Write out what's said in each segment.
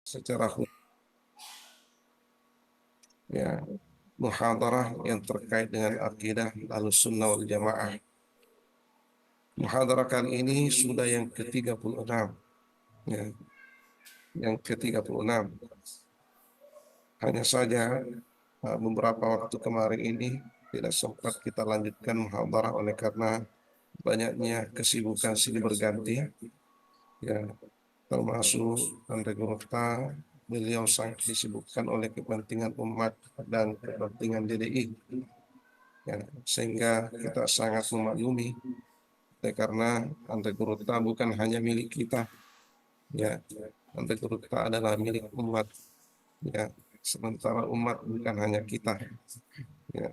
secara ya muhadarah yang terkait dengan akidah Ahlussunnah wal Jamaah. Muhadarah kali ini sudah yang ke-36, ya, yang ke-36. Hanya saja beberapa waktu kemarin ini tidak sempat kita lanjutkan muhadarah oleh karena banyaknya kesibukan silih berganti, ya, termasuk anggota beliau sangat disibukkan oleh kepentingan umat dan kepentingan DDI, ya, sehingga kita sangat memaklumi, ya, karena anggota bukan hanya milik kita, ya, anggota adalah milik umat, ya, sementara umat bukan hanya kita, ya,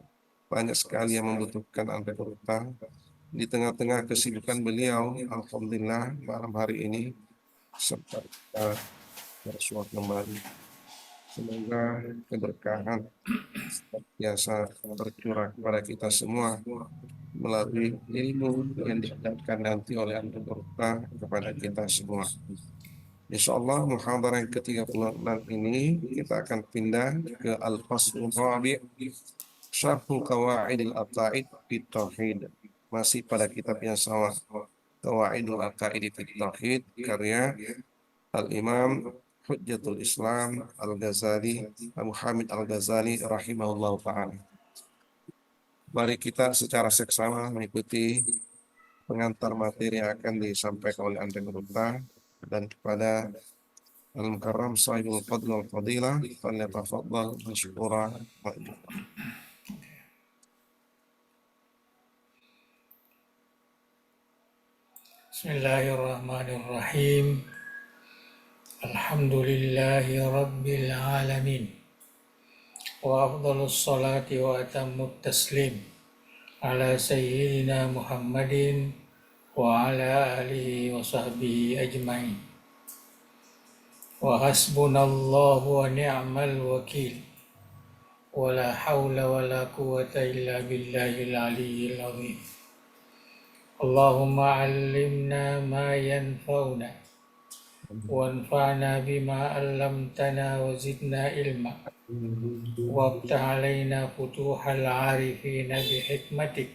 banyak sekali yang membutuhkan anggota. Di tengah-tengah kesibukan beliau, alhamdulillah malam hari ini sempat kita bersuah kembali. Semoga keberkahan biasa tercurah kepada kita semua melalui ilmu yang diajarkan nanti oleh anggota kepada kita semua. Insya Allah muhadarah yang ke-36 ini kita akan pindah ke Al-Faslul Rabi' Syarhu Qawaidil Aqaid fit Tauhid. Masih pada kitab yang sama, Qawaidul Aqaid fit Tauhid, karya Al-Imam Hujjatul Islam Al-Ghazali, Abu Hamid Al-Ghazali rahimahullah ta'ala. Mari kita secara seksama mengikuti pengantar materi yang akan disampaikan oleh Anda Gurunda, dan kepada Al-Mukarram Sahibul Fadl wal Fadilah falyatafaddal mashkura ma'jura. Bismillahirrahmanirrahim. Alhamdulillahi rabbil alamin. Wa afdhalus salati wa atammut taslim ala sayyidina Muhammadin wa ala alihi wa sahbihi ajmain. Wa hasbunallahu wa ni'mal wakil. Wa la hawla wa la quwwata illa billahil aliyyil azim. Allahumma 'allimna ma yanfa'una وانفعنا بما علمتنا وزدنا علما وافتح علينا فتوح العارفين بحكمتك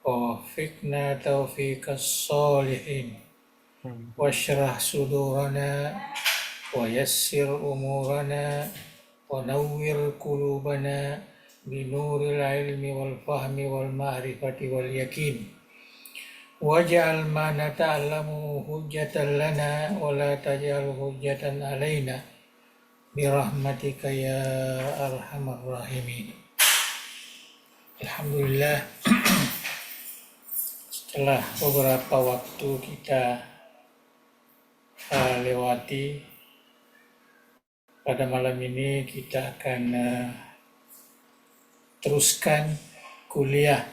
ووفقنا توفيق الصالحين واشرح صدورنا ويسر أمورنا ونور قلوبنا بنور العلم والفهم والمعرفة واليقين واجعل ما نتعلمه حجة لنا ولا تجعل حجة علينا برحمتك يا أرحم الراحمين. Alhamdulillah, setelah beberapa waktu kita lewati, pada malam ini kita akan teruskan kuliah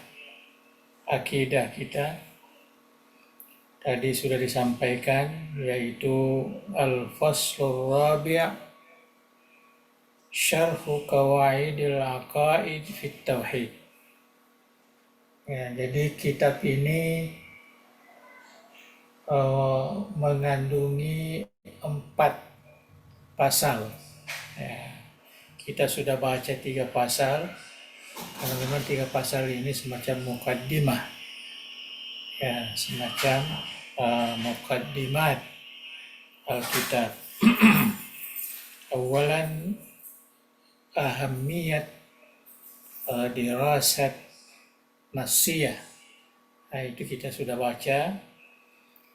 akidah kita. Tadi sudah disampaikan, yaitu Al-Faslur Rabi' Syarhu Qawaidil Aqaid fit Tauhid. Ya, jadi kitab ini mengandungi 4 pasal. Ya, kita sudah baca 3 pasal, karena memang 3 pasal ini semacam mukaddimah. Ya, semacam muqaddimat Alkitab. Awalan ahamiyat dirasat nasiyah. Nah, itu kita sudah baca,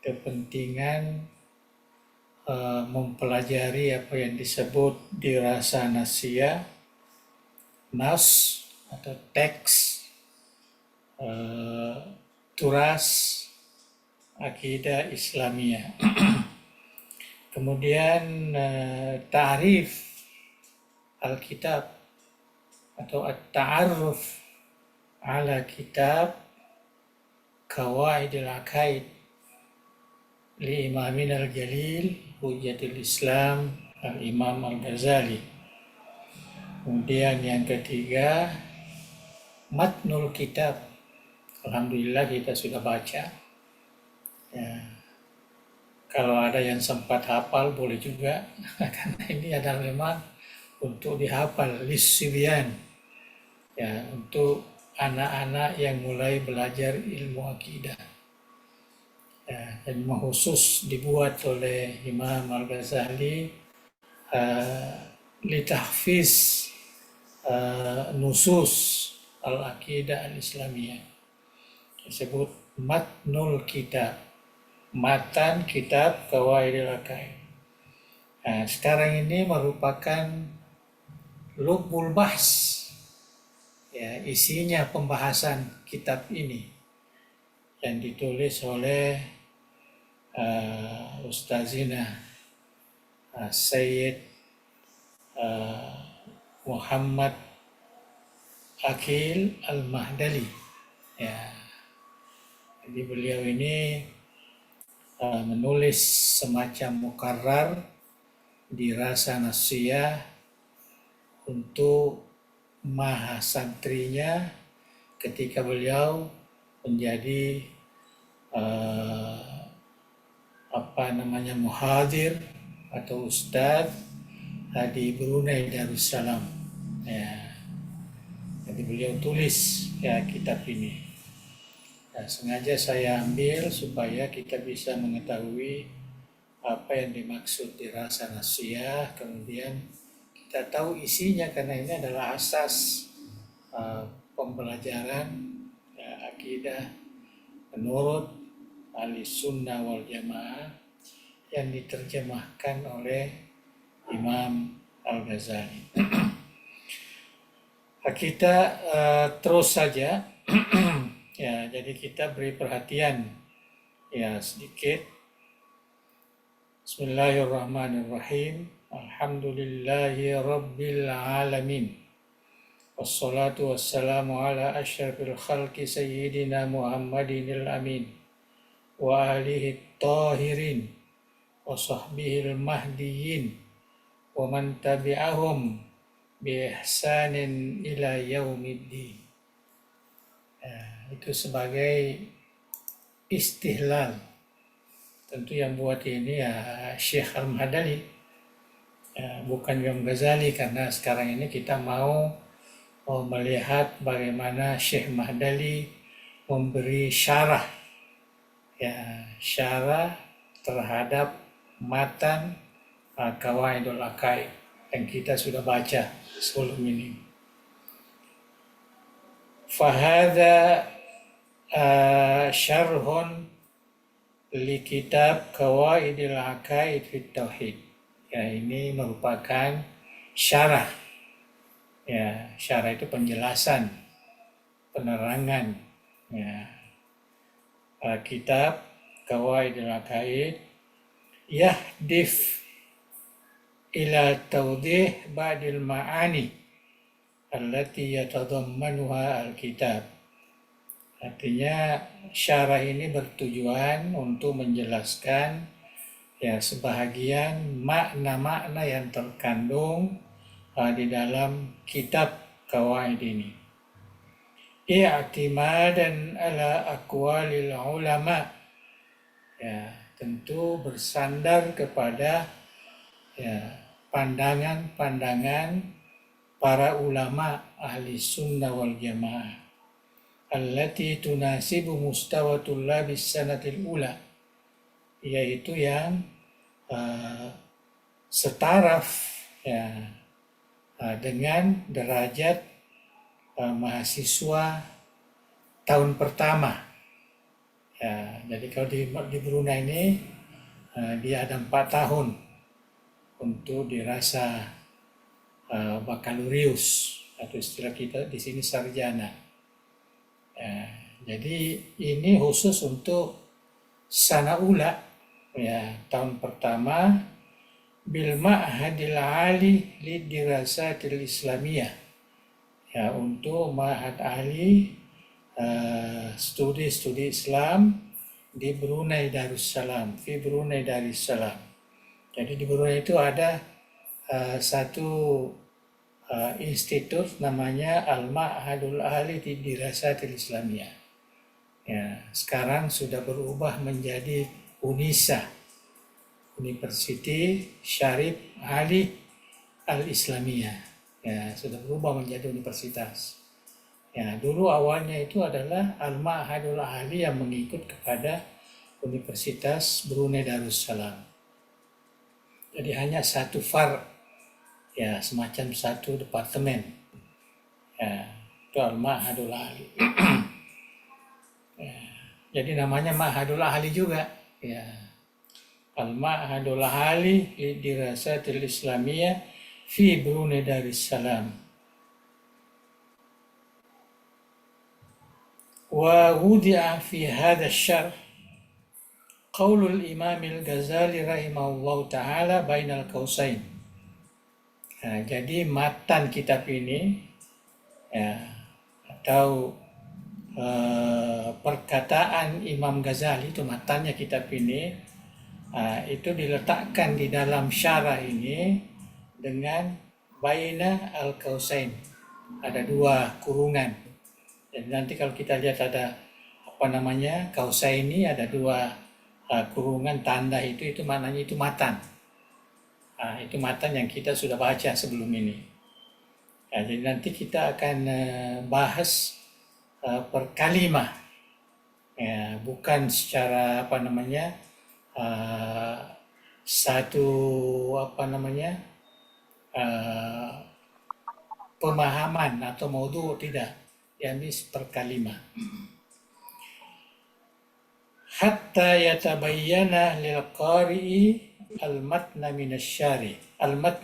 kepentingan mempelajari apa yang disebut dirasa nasiyah, nas atau teks, turas akidah Islamiyah. Kemudian ta'rif Alkitab atau at-ta'arruf ala kitab Qawaidil Aqaid li Imamin al-Jalil Hujjatul Islam Al-Imam Al-Ghazali. Kemudian yang ketiga, matnul kitab. Alhamdulillah kita sudah baca. Ya. Kalau ada yang sempat hafal boleh juga, karena ini adalah memang untuk dihafal, lisibyan, ya, untuk anak-anak yang mulai belajar ilmu akidah. Ya, dan memang khusus dibuat oleh Imam Al-Ghazali litahfiz nusus al-aqidah al-islamiyah. Disebut matnul kitab, matan kitab Qawaidil Aqaid. Nah, sekarang ini merupakan lubul bahs, ya, isinya pembahasan kitab ini yang ditulis oleh Ustazina Sayyid Muhammad Akil Al-Mahdali. Ya, jadi beliau ini menulis semacam mukarrar dirasa nasiyah untuk mahasantrinya ketika beliau menjadi muhadir atau ustadz di Brunei Darussalam. Ya, jadi beliau tulis ya kitab ini. Ya, sengaja saya ambil supaya kita bisa mengetahui apa yang dimaksud dirasa nasiyah, kemudian kita tahu isinya, karena ini adalah asas pembelajaran ya, akidah menurut ahli sunnah wal jamaah yang diterjemahkan oleh Imam Al-Ghazali. Kita terus saja ya, jadi kita beri perhatian ya sedikit. Bismillahirrahmanirrahim. Alhamdulillahi rabbil alamin. Wassalatu wassalamu ala asyrafil khalqi sayyidina Muhammadinil amin wa alihi tahirin wa sahbihil mahdiyin wa man tabi'ahum bi ihsanin ila yaumiddin. Itu sebagai istihlal. Tentu yang buat ini ya Syekh Al-Mahdali, bukan Imam Ghazali, karena sekarang ini kita mau melihat bagaimana Syekh Mahdali memberi syarah, ya, syarah terhadap matan Qawaidul Aqaid yang kita sudah baca sebelum ini. Fahadha syarhun li kitab Qawaidil Aqaid fit Tauhid. Ya, ini merupakan syarah. Ya, syarah itu penjelasan, penerangan. Ya, kitab Qawaidil Aqaid yahdif ila tawdih ba'dil ma'ani allati yatadammanuha al-kitab. Artinya syarah ini bertujuan untuk menjelaskan ya sebahagian makna-makna yang terkandung di dalam kitab Qawaid ini. I'timadan ala aqwalil ulama. Ya, tentu bersandar kepada ya pandangan-pandangan para ulama ahli sunnah wal jamaah allati tunasibu mustawa tullabis sanatil ula, yaitu yang setaraf ya dengan derajat mahasiswa tahun pertama. Ya, jadi kalau di Brunei ini dia ada 4 tahun untuk dirasa bakalorius, atau istilah kita di sini sarjana. Ya, jadi ini khusus untuk sanaula ya tahun pertama bil ma'hadil ali lidirasatil islamiyah, ya, untuk ma'had ali studi Islam di Brunei Darussalam, di Brunei Darussalam. Jadi di Brunei itu ada satu institut namanya Al-Ma'hadul Ahli di Dirasatil Islamiyah. Ya, sekarang sudah berubah menjadi UNISA, University Syarif Ali Al-Islamiyah. Ya, sudah berubah menjadi universitas. Ya, dulu awalnya itu adalah Al-Ma'hadul Ahli yang mengikut kepada Universitas Brunei Darussalam. Jadi hanya satu ya semacam satu departemen. Ya, itu Al-Ma'hadul Ahli. Ya, jadi namanya Ma'hadul Ahli juga. Ya, Al-Ma'hadul Ahli Lidirasatil Islamiyah fi Brunei Darussalam. ووضع في هذا الشرح قول الإمام الغزالي رحمه الله تعالى بين القوسين. Nah, jadi matan kitab ini ya, atau perkataan Imam Ghazali itu matannya kitab ini itu diletakkan di dalam syarah ini dengan baina al-qausain, ada dua kurungan. Jadi nanti kalau kita lihat ada kausaini, ada dua kurungan tanda itu maknanya itu matan. Itu matan yang kita sudah baca sebelum ini. Ya, jadi nanti kita akan bahas per kalimah, ya, bukan secara satu pemahaman atau maudhu, tidak, yakni per kalimah. Hatta yatabayyana lil qari'i al-matnu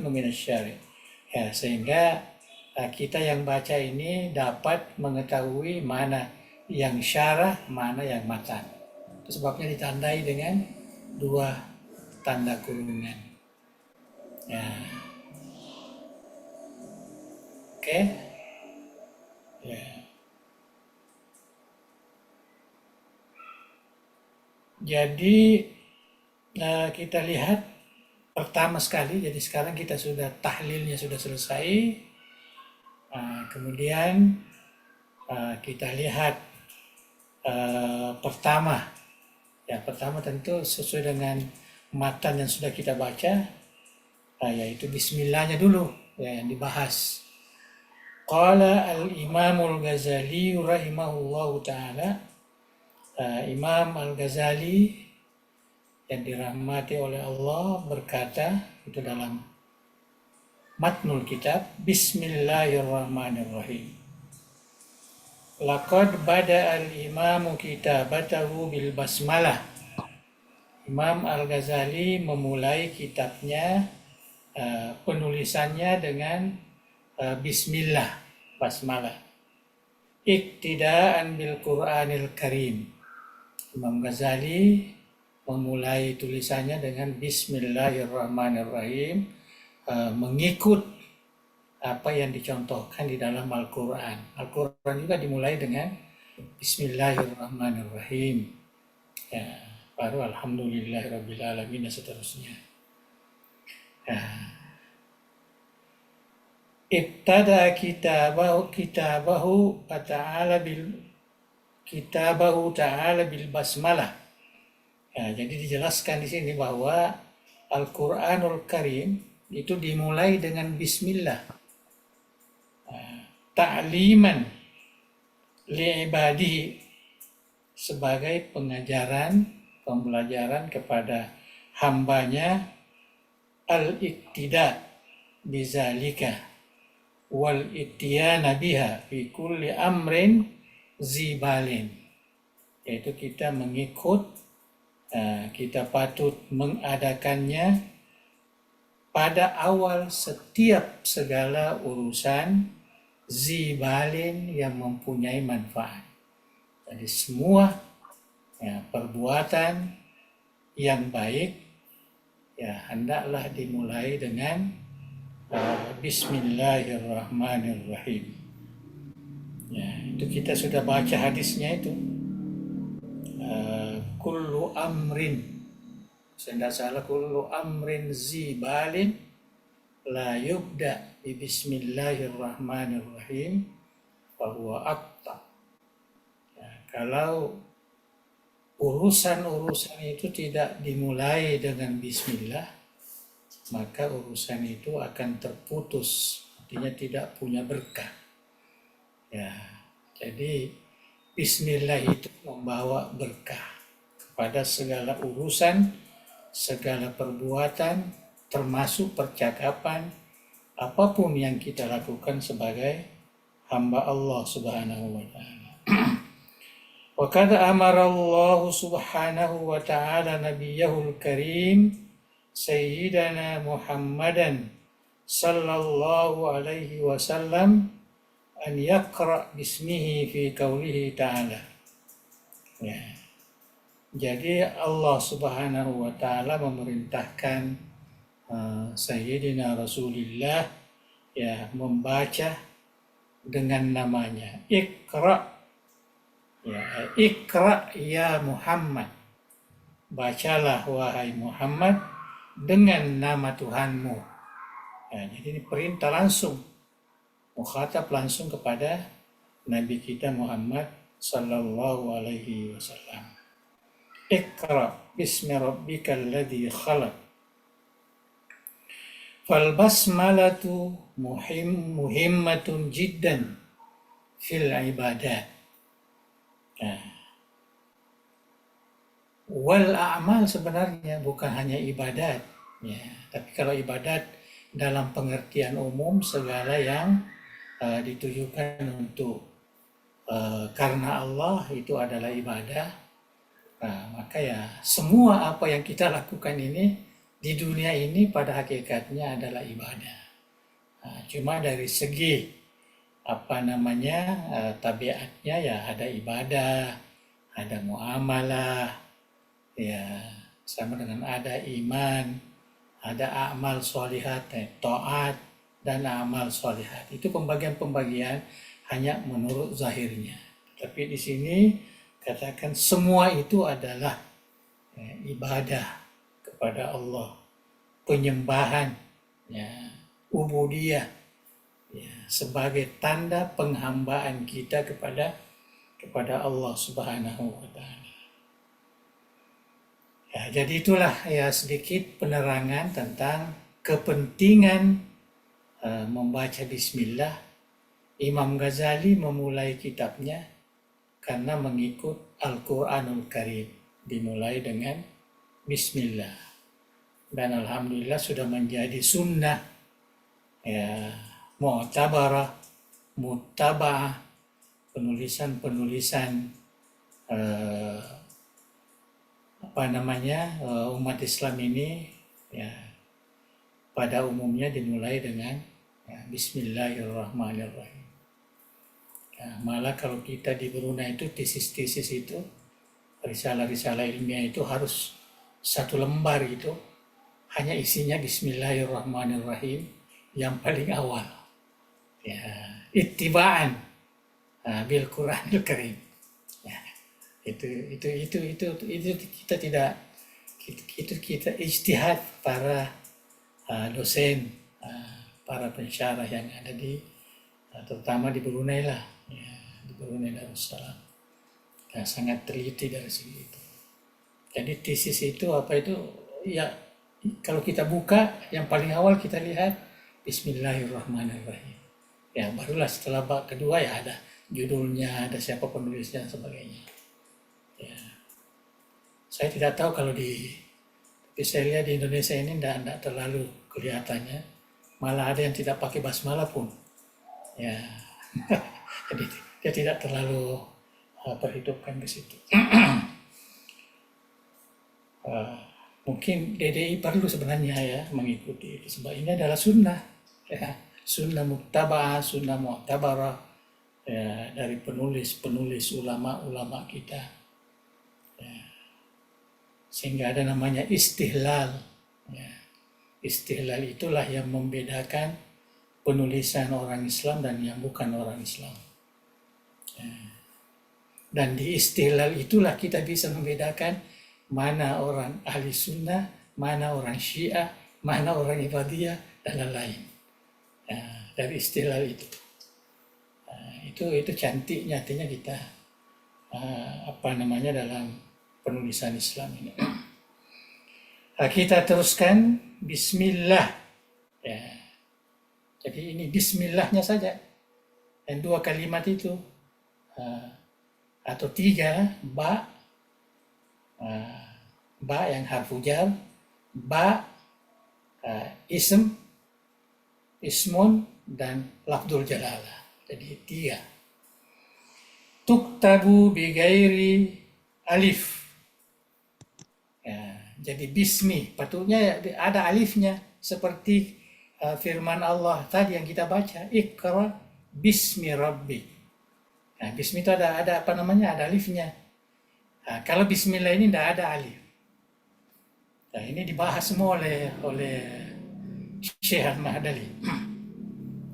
minasyari. Ya, sehingga kita yang baca ini dapat mengetahui mana yang syarah, mana yang matan. Itu sebabnya ditandai dengan dua tanda kurungan. Ya. Oke. Ya. Jadi kita lihat pertama sekali, jadi sekarang kita sudah tahlilnya sudah selesai. Kemudian kita lihat pertama tentu sesuai dengan matan yang sudah kita baca, yaitu Bismillahnya dulu ya, yang dibahas. Qala al-Imamul Ghazali rahimahullahu ta'ala. Imam Al-Ghazali yang dirahmati oleh Allah berkata itu dalam matnul kitab, Bismillahirrahmanirrahim. Laqad bada al-imamu kitabatahu bil basmalah. Imam Al-Ghazali memulai kitabnya, penulisannya dengan Bismillah, basmalah. Iktidaan bil Qur'anil Karim. Imam Ghazali memulai tulisannya dengan Bismillahirrahmanirrahim, mengikut apa yang dicontohkan di dalam Al-Quran. Al-Quran juga dimulai dengan Bismillahirrahmanirrahim. Ya, baru Alhamdulillahirrabbilalamin dan seterusnya. Ya. Ibtada kitabahu ta'ala bil basmalah. Ya, jadi dijelaskan di sini bahwa Al-Qur'anul Karim itu dimulai dengan bismillah. Ta'liman li'ibadihi, sebagai pembelajaran kepada hambanya, al-iktida bizalika wal ityana biha fi kulli amrin zibalin, yaitu kita mengikut, kita patut mengadakannya pada awal setiap segala urusan zibalin yang mempunyai manfaat. Jadi semua perbuatan yang baik hendaklah dimulai dengan Bismillahirrahmanirrahim. Itu kita sudah baca hadisnya itu. Kullu amrin, saya tidak salah, kullu amrin zibalin la yubda bi Bismillahirrahmanirrahim fahuwa aqta. Kalau urusan-urusan itu tidak dimulai dengan bismillah, maka urusan itu akan terputus, artinya tidak punya berkah. Ya, jadi bismillah itu membawa berkah kepada segala urusan, segala perbuatan, termasuk percakapan, apapun yang kita lakukan sebagai hamba Allah Subhanahu wa taala. Wa qad amara Allah Subhanahu wa taala nabiyahul karim sayyidana Muhammadan sallallahu alaihi wasallam an yaqra bismihi fi qaulihi ta'ala. Ya. Jadi Allah Subhanahu wa taala memerintahkan Sayyidina Rasulullah ya membaca dengan namanya. Iqra, ya, Iqra ya Muhammad. Bacalah wahai Muhammad dengan nama Tuhanmu. Ya, jadi ini perintah langsung, mukhatab langsung kepada Nabi kita Muhammad sallallahu alaihi wasallam. Iqra bismi rabbikal ladzi khalaq. Fal basmalatu muhimmatun jiddan fil ibadat. Wal a'mal sebenarnya bukan hanya ibadat, ya, tapi kalau ibadat dalam pengertian umum segala yang ditujukan untuk karena Allah itu adalah ibadah. Nah, maka ya semua apa yang kita lakukan ini di dunia ini pada hakikatnya adalah ibadah. Nah, cuma dari segi tabiatnya ya ada ibadah, ada muamalah, ya sama dengan ada iman, ada amal sholihat, taat dan amal sholihat. Itu pembagian-pembagian hanya menurut zahirnya. Tapi di sini katakan semua itu adalah ibadah kepada Allah, penyembahan, ya, ubudiyah, ya, sebagai tanda penghambaan kita kepada Allah Subhanahu wa taala. Ya, jadi itulah ya sedikit penerangan tentang kepentingan membaca bismillah. Imam Ghazali memulai kitabnya karena mengikut Al-Quranul Karim, dimulai dengan bismillah. Dan alhamdulillah sudah menjadi sunnah, ya, mu'tabarah, muttaba'ah, penulisan-penulisan umat Islam ini, ya, pada umumnya dimulai dengan ya, bismillahirrahmanirrahim. Nah, malah kalau kita di Brunei itu tesis-tesis itu, risalah-risalah ilmiah itu harus 1 lembar itu hanya isinya bismillahirrahmanirrahim yang paling awal. Ya, ittiba'an bil Qur'anil Karim. Ya, itu kita tidak kita ijtihad para dosen, para pensyarah yang ada di terutama di Brunei lah, ya, di Brunei Darussalam. Nah, sangat teliti dari segi itu. Jadi tesis itu apa itu ya kalau kita buka yang paling awal kita lihat bismillahirrahmanirrahim. Ya barulah setelah bab kedua ya ada judulnya, ada siapa penulisnya dan sebagainya. Ya. Saya tidak tahu kalau tapi saya lihat di Indonesia ini tidak terlalu kelihatannya. Malah ada yang tidak pakai basmalah pun. Ya, jadi dia tidak terlalu perhitupkan ke situ. Mungkin DDI perlu sebenarnya ya mengikuti itu sebab ini adalah sunnah, ya, sunnah muttaba'ah, sunnah mu'tabarah, ya, dari penulis ulama kita, ya. Sehingga ada namanya istihlal, ya. Istihlal itulah yang membedakan penulisan orang Islam dan yang bukan orang Islam, ya. Dan di istihlal itulah kita bisa membedakan mana orang ahli sunnah, mana orang syiah, mana orang ibadiyah, dan lain-lain. Ya, dari istilah itu. Itu cantiknya, artinya kita dalam penulisan Islam ini. Kita teruskan Bismillah. Ya. Jadi ini Bismillahnya saja. Dan 2 kalimat itu atau 3 ba, ba yang harfu jar, ba ismun dan lafdul jalalah. Jadi 3. Tuktabu bigairi alif. Ya, jadi bismi, patutnya ada alifnya seperti firman Allah tadi yang kita baca, Iqra bismi rabbik. Nah, bismi itu ada apa namanya? Ada alifnya. Nah, kalau bismillah ini tidak ada alif. Nah, ini dibahas semua oleh Syekh Al-Mahdali.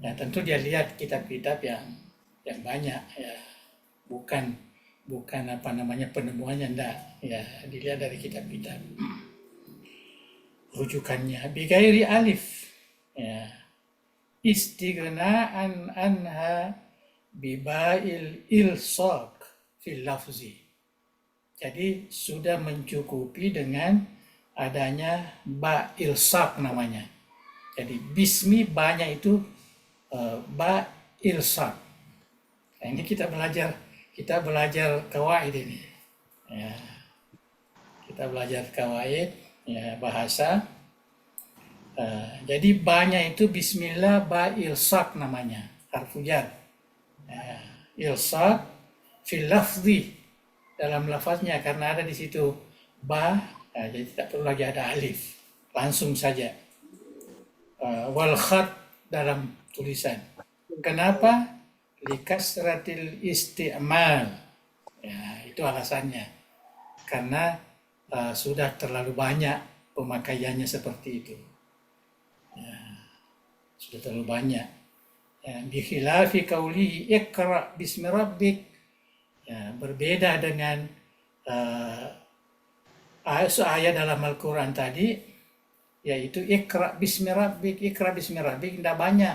Ya, tentu dia lihat kitab-kitab yang banyak, ya. Bukan apa namanya penemuannya, enggak, ya, dilihat dari kitab-kitab rujukannya. Bigairi alif, ya, istighna'an anha bibail ilsaq fil lafzi. Jadi sudah mencukupi dengan adanya ba ilsaq namanya. Jadi bismi banyak itu ba ilsaq. Nah, ini kita belajar kawaid ini. Ya. Kita belajar kawaid, ya, bahasa. Jadi banyak itu bismillah ba ilsaq namanya, harfu jar. Ilsaq fil lafzi, dalam lafaznya, karena ada di situ ba, jadi tidak perlu lagi ada alif, langsung saja. Wal khat, dalam tulisan. Kenapa? Likasratil isti'mal. Ya, itu alasannya. Karena sudah terlalu banyak pemakaiannya seperti itu. Ya, sudah terlalu banyak. Ya, bikhilafi qaulihi iqra bismi rabbik. Ya, berbeda dengan ayat dalam Al-Quran tadi, yaitu iqra bismi rabbik. Iqra bismi rabbik tidak banyak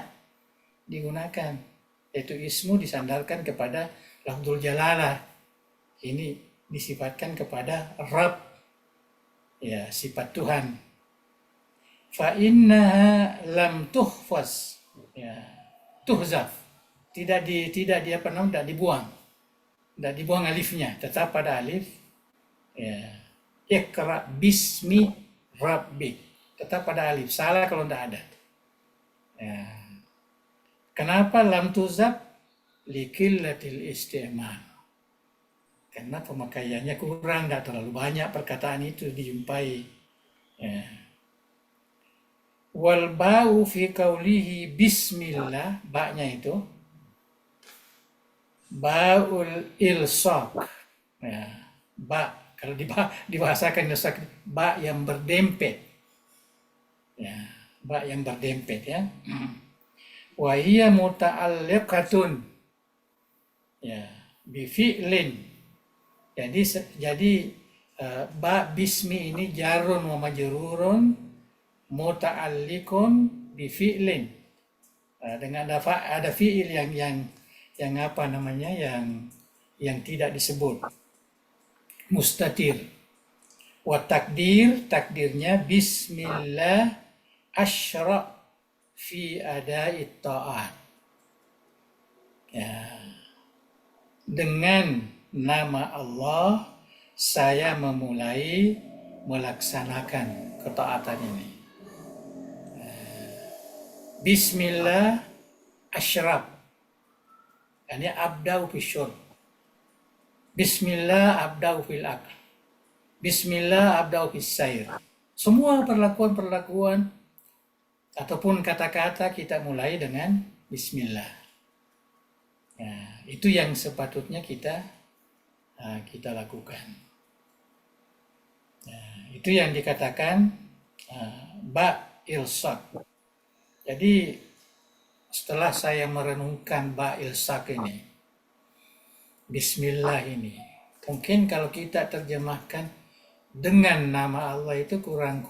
digunakan. Yaitu ismu disandarkan kepada lafzul jalalah. Ini disifatkan kepada Rabb, ya, sifat Tuhan. Fa innaha lam tuhfaz, ya, tuhzaf. Tidak dibuang. Tidak dibuang alifnya, tetap pada alif. Ya. Iqra bismi rabbik, tetap pada alif. Salah kalau tidak ada. Ya. Kenapa lam tuzab? Liqillatil isti'mal. Karena pemakaiannya kurang, tidak terlalu banyak perkataan itu dijumpai. Ya. Wal ba'u fi qaulihi bismillah, ba-nya itu ba'ul ilsaq. Ya, ba, kalau dibahasakan ilsaq, ba yang berdempet. Ya, ba yang berdempet, ya. Wa hiya muta'alliqatun, ya, bi fi'lin. Jadi ba bismi ini jarun wa majrurun muta'alliqun bi fi'lin. Dengan ada fi'il yang apa namanya, yang tidak disebut, mustatir. Wa takdirnya bismillah asyra fi adai ta'at. Ya. Dengan nama Allah saya memulai melaksanakan ketaatan ini. Bismillah asyrab. Ini abda'u fi syurb. Bismillah abda'u fil akl. Bismillah abda'u fis sair. Semua perlakuan ataupun kata-kata kita mulai dengan bismillah. Ya, itu yang sepatutnya kita lakukan. Ya, itu yang dikatakan ba ilsaq. Jadi setelah saya merenungkan ba ilsaq ini, bismillah ini, mungkin kalau kita terjemahkan dengan nama Allah itu kurang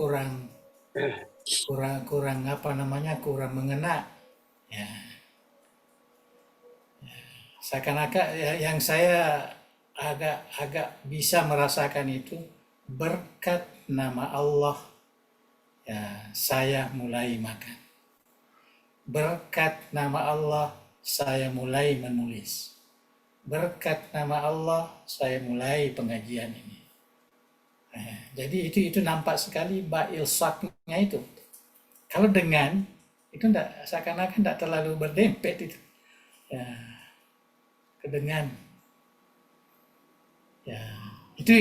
apa namanya, kurang mengena. Ya. Seakan-akan yang saya agak bisa merasakan itu berkat nama Allah ya saya mulai makan. Berkat nama Allah saya mulai menulis. Berkat nama Allah saya mulai pengajian ini. Jadi itu nampak sekali ba'il saknya itu. Kalau dengan itu enggak, seakan-akan tidak terlalu berdempet itu. Ya, kedengan. Ya, itu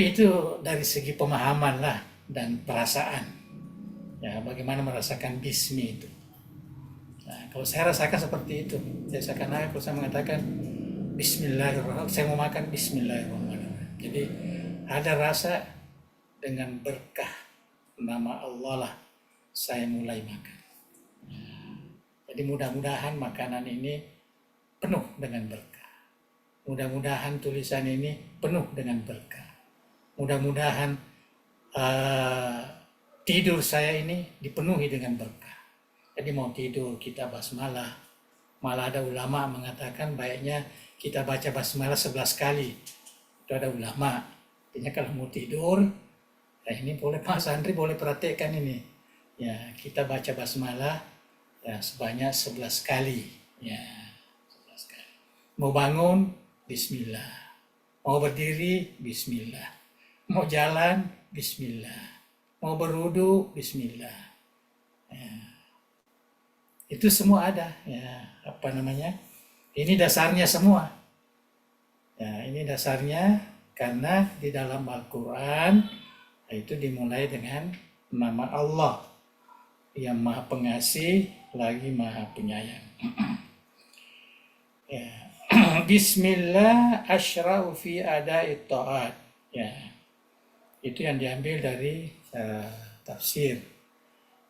dari segi pemahaman lah dan perasaan. Ya, bagaimana merasakan bismi itu. Nah, kalau saya rasakan seperti itu, saya seakan-akan kalau saya mengatakan Bismillahirrahmanirrahim, saya mau makan Bismillahirrahmanirrahim. Jadi ada rasa dengan berkah nama Allah lah saya mulai makan. Jadi mudah-mudahan makanan ini penuh dengan berkah. Mudah-mudahan tulisan ini penuh dengan berkah. Mudah-mudahan tidur saya ini dipenuhi dengan berkah. Jadi mau tidur kita basmalah. Malah ada ulama mengatakan baiknya kita baca basmalah 11 kali. Itu ada ulama. Artinya kalau mau tidur, ini boleh Pak Santri boleh praktekkan ini. Ya, kita baca basmalah ya sebanyak 11 kali. Ya, 11 kali. Mau bangun, bismillah. Mau berdiri, bismillah. Mau jalan, bismillah. Mau berwudu, bismillah. Ya. Itu semua ada, ya apa namanya? Ini dasarnya semua. Ya, ini dasarnya karena di dalam Al-Quran itu dimulai dengan nama Allah yang Maha Pengasih lagi Maha Penyayang. Ya. Bismillah asyra'u fi ada'i ta'at. Ya. Itu yang diambil dari tafsir.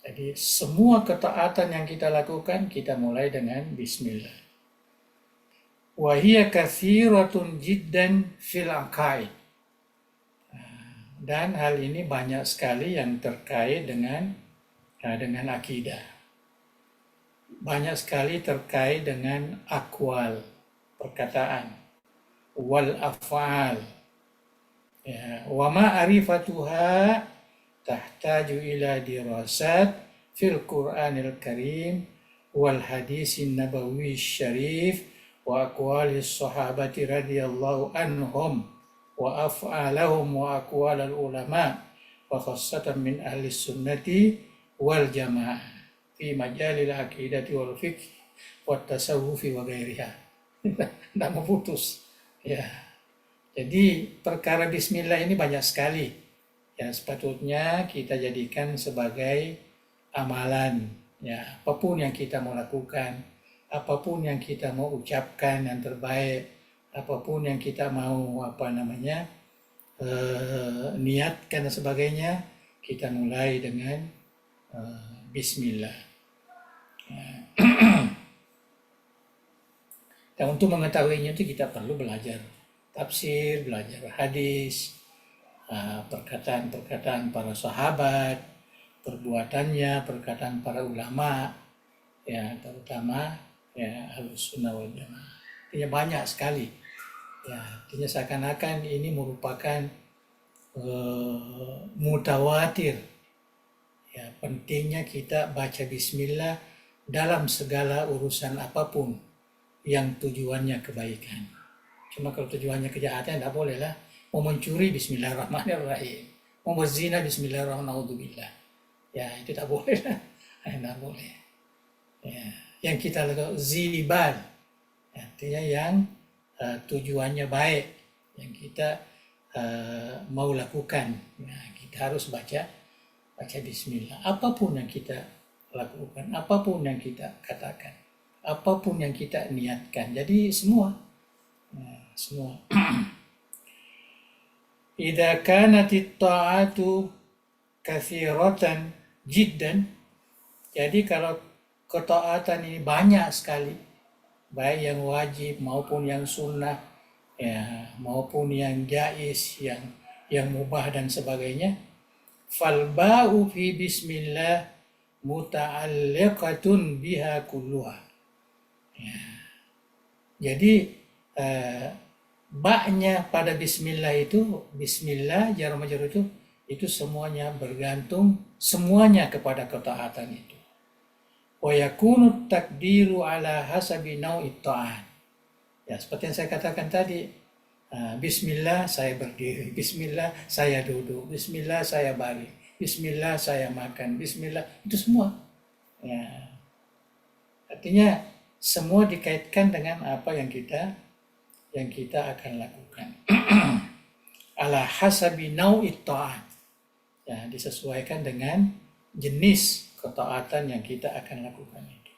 Jadi semua ketaatan yang kita lakukan kita mulai dengan bismillah. Wa hiya katsiratun jiddan fil aqaid. Dan hal ini banyak sekali yang terkait dengan akidah. Banyak sekali terkait dengan akwal, perkataan, wal af'al. Ya, wa ma arifatuha tahtaju ila dirasat fil Qur'anil Karim wal hadisin nabawi syarif wa aqwalis sahabati radhiyallahu anhum wa af'alahum wa aqwalal ulama wa khassatan min ahli sunnati wal jamaah fi majalil aqidati wal fiqh wa tasawufi wa ghairiha. Tidak mau putus. Ya. Jadi perkara bismillah ini banyak sekali. Ya, sepatutnya kita jadikan sebagai amalan. Ya, apapun yang kita mau lakukan, apapun yang kita mau ucapkan yang terbaik, apapun yang kita mau niatkan dan sebagainya, kita mulai dengan bismillah. Dan untuk mengetahuinya itu kita perlu belajar tafsir, belajar hadis, perkataan-perkataan para sahabat, perbuatannya, perkataan para ulama, ya terutama ya Ahlus Sunnah wal Jamaah. Artinya banyak sekali. Ya, artinya seakan-akan ini merupakan mutawatir. Ya, pentingnya kita baca bismillah dalam segala urusan apapun yang tujuannya kebaikan. Cuma kalau tujuannya kejahatan tidak boleh lah. Mau mencuri bismillahirrahmanirrahim, mau berzina bismillahirrahmanirrahim. Ya itu tak boleh lah, tidak boleh. Ya, yang kita lakukan zibal, artinya yang tujuannya baik, yang kita mau lakukan. Nah, kita harus baca bismillah. Apapun yang kita lakukan, apapun yang kita katakan, apapun yang kita niatkan. Jadi semua. Idza kanat ta'atu katsiratan jiddan. Jadi kalau ketaatan ini banyak sekali, baik yang wajib maupun yang sunnah, ya maupun yang jaiz, yang mubah dan sebagainya. Fal ba'u fi bismillah muta'alliqatun biha kulluha. Ya. Jadi Baknya pada bismillah itu, bismillah jar majrur itu semuanya bergantung semuanya kepada ketaatan itu. Wa yakunu takdiru ala hasabi nau'it ta'at. Ya, seperti yang saya katakan tadi, bismillah saya berdiri, bismillah saya duduk, bismillah saya balik, bismillah saya makan, bismillah, itu semua. Ya, artinya semua dikaitkan dengan apa yang kita akan lakukan. Ala hasabi nau'it ta'at. Ya, disesuaikan dengan jenis ketaatan yang kita akan lakukan itu.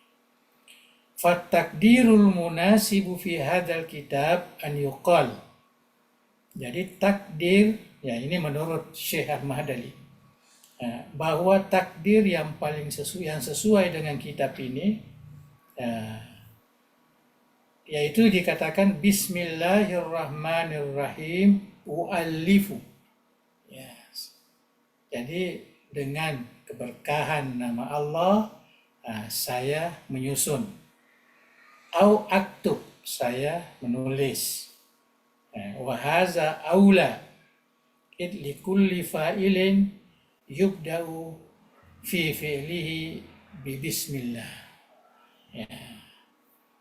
Fatakdirul munasibu fi hadzal kitab an yuqal. Jadi takdir, ya ini menurut Syekh Al-Mahdali, bahwa takdir yang paling sesuai dengan kitab ini, yaitu dikatakan Bismillahirrahmanirrahim u'allifu. Yes. Jadi dengan keberkahan nama Allah, saya menyusun. Au aktub, saya menulis. Wahaza aula id likulli fa'ilin yubda'u fi fi'lihi bi bismillah. Ya.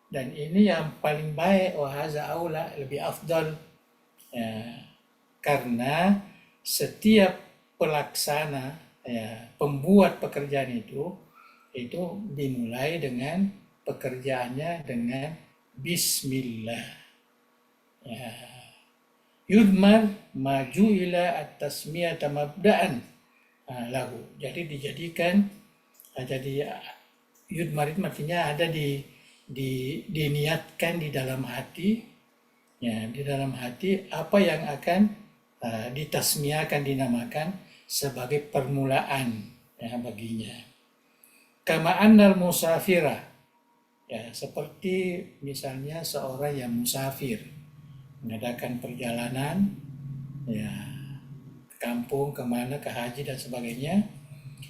Dan ini yang paling baik, wahaza aula, lebih afdal, ya, karena setiap pelaksana, ya, pembuat pekerjaan itu dimulai dengan pekerjaannya dengan bismillah. Ya. Yudmar maju ila at-tasmiyata mabda'an lahu. Jadi dijadikan, jadi yudmar itu artinya ada diniatkan di dalam hati, ya, di dalam hati apa yang akan ditasmiakan, dinamakan sebagai permulaan, ya, baginya. Kama annal musafira, ya, seperti misalnya seorang yang musafir mengadakan perjalanan, ya, ke kampung, kemana, ke haji dan sebagainya.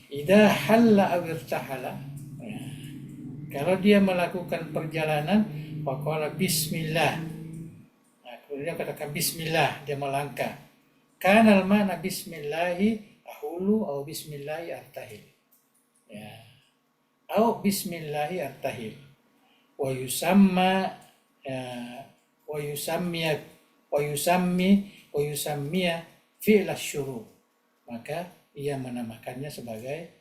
Idza halla aw irtahala, ya, kalau dia melakukan perjalanan, faqala bismillah, nah, kemudian katakan bismillah, dia melangkah. Kanal mana bismillahi ahulu atau bismillahi artahil, ya, atau bismillahi artahil. Wa yusamma wa yusammiya fi'l asyuru, maka ia menamakannya sebagai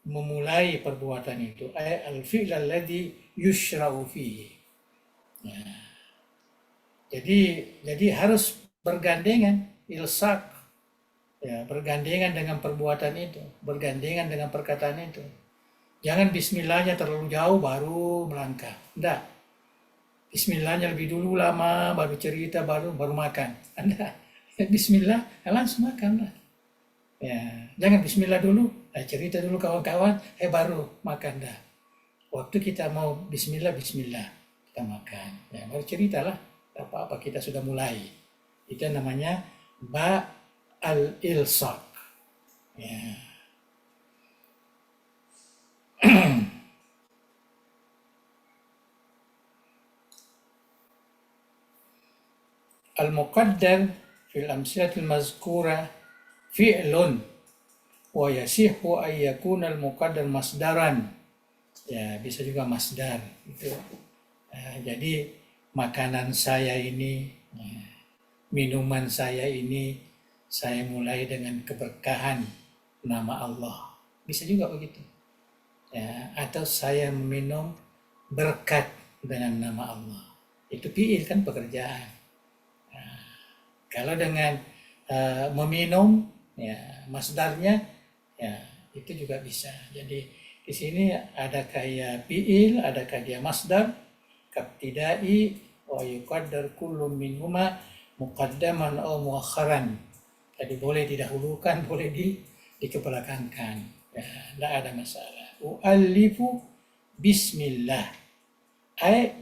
memulai perbuatan itu, al-fi'l alladhi yushra'u fihi. Ya. Jadi harus bergandengan, ilsak, ya, bergandengan dengan perbuatan itu, bergandengan dengan perkataan itu. Jangan bismillahnya terlalu jauh baru melangkah. Enggak. Bismillahnya lebih dulu lama, baru cerita, baru makan. Enggak. Bismillah, langsung makan lah. Ya, jangan bismillah dulu, cerita dulu kawan-kawan, baru makan dah. Waktu kita mau bismillah, kita makan. Ya, baru ceritalah, apa-apa kita sudah mulai. Itu namanya ba al-ilsaq. Ya. Al-muqaddar fil amsilatil mazkura fi'lun wa yasihu ay yakuna al-muqaddar masdaran. Ya, bisa juga masdar itu. Jadi makanan saya ini, minuman saya ini, saya mulai dengan keberkahan nama Allah. Bisa juga begitu. Ya, atau saya meminum berkat dengan nama Allah. Itu fi'il kan, pekerjaan. Kalau dengan meminum, ya, masdarnya, ya, itu juga bisa. Jadi di sini ada kayak fi'il, ada kayak dia masdar, kabtidai wa yuqaddar kullu minhuma muqaddaman aw muakharan. Jadi boleh didahulukan, boleh dikebelakangkan. Ya, tidak ada masalah. U'allifu bismillah.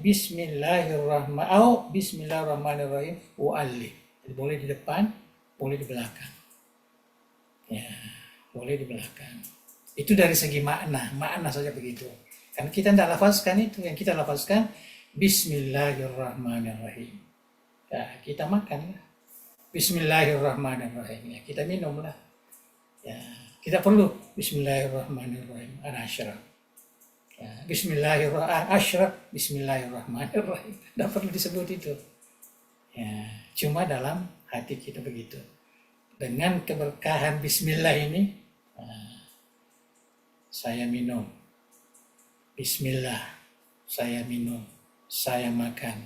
Bismillahirrahmanirrahim u'allif. Jadi boleh di depan, boleh di belakang. Ya, boleh di belakang. Itu dari segi makna saja begitu. Karena kita tidak lafazkan itu, yang kita lafazkan Bismillahirrahmanirrahim. Ya, kita makan. Bismillahirrahmanirrahim. Ya, kita minumlah. Ya, kita perlu Bismillahirrahmanirrahim. Ana asyraf. Ya, Bismillahirrahmanirrahim. Tidak perlu disebut itu. Ya, cuma dalam hati kita begitu. Dengan keberkahan Bismillah ini, saya minum. Bismillah, saya minum. Saya makan.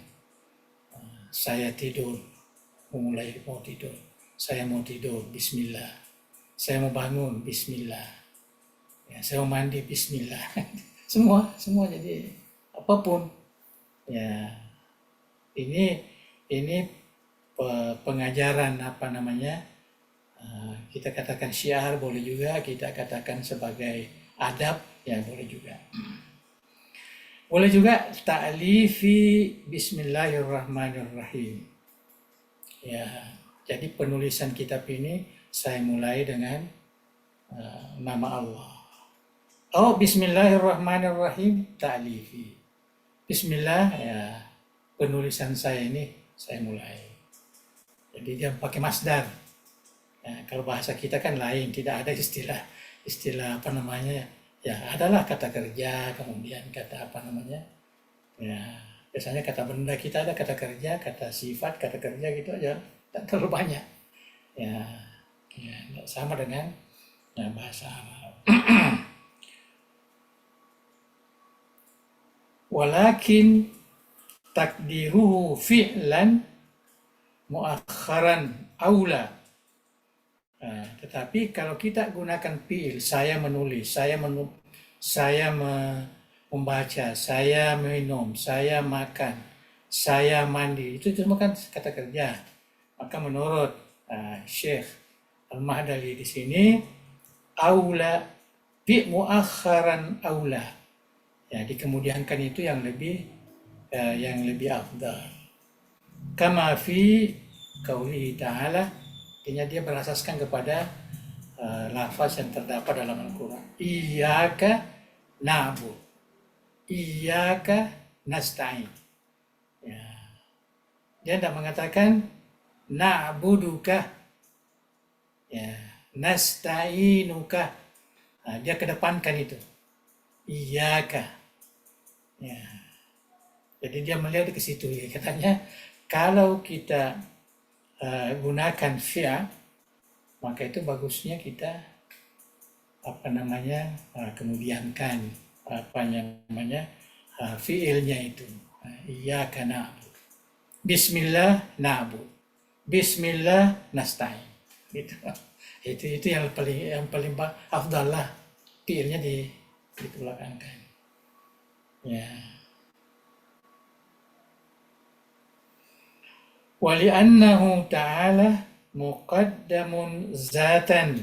Saya tidur. Mau tidur. Saya mau tidur. Bismillah. Saya mau bangun. Bismillah. Ya, saya mau mandi. Bismillah. semua jadi apapun. Ya, ini pengajaran kita katakan syiar boleh juga, kita katakan sebagai adab ya boleh juga. Boleh juga ta'lifi Bismillahirrahmanirrahim. Ya, jadi penulisan kitab ini saya mulai dengan nama Allah. Oh, Bismillahirrahmanirrahim ta'lifi. Bismillah ya penulisan saya ini saya mulai. Jadi dia pakai masdar. Ya, kalau bahasa kita kan lain, tidak ada istilah ya adalah kata kerja, kemudian kata ya biasanya kata benda kita ada kata kerja, kata sifat, kata kerja gitu aja, tak terlalu banyak. Ya sama dengan bahasa Arab. Walakin takdiruhu fi'lan muakharan aula. Tetapi kalau kita gunakan fi'il, saya menulis, saya membaca, saya minum, saya makan, saya mandi, itu semua kan kata kerja. Maka menurut Syekh Al-Mahdali di sini, aula bi muakharan aula. Ya, dikemudiankan itu yang lebih afdal. Kama fi qaulihi ta'ala, artinya dia berasaskan kepada lafaz yang terdapat dalam Al-Quran. Iyyaka na'bud, iyyaka nasta'in. Ya. Dia tidak mengatakan na'buduka, ya, nasta'inuka. Dia kedepankan itu. Iyyaka. Ya. Jadi dia melihat ke situ. Ya. Katanya kalau kita gunakan fi'al, maka itu bagusnya kita kemudiankan fi'ilnya itu. Iyyaka na'bud, Bismillah na'bud, Bismillah nasta'in. Gitu. Itu yang paling afdal lah, fi'ilnya dibelakangkan. Ya. Wali'annahu ta'ala muqaddamun zatan.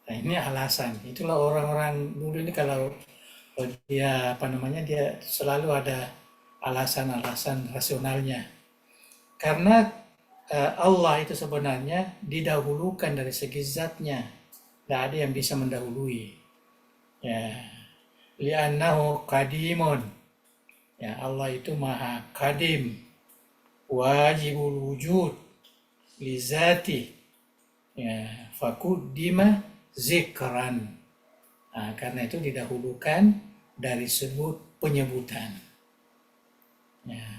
Nah, ini alasan. Itulah orang-orang dulu ini kalau dia dia selalu ada alasan-alasan rasionalnya. Karena Allah itu sebenarnya didahulukan dari segi zatnya. Tidak ada yang bisa mendahului. Ya. Li'annahu qadimun. Ya, Allah itu maha qadim. Wajibul wujud li zati, ya, fakuddima zikran. Karena itu didahulukan dari penyebutan. Ya,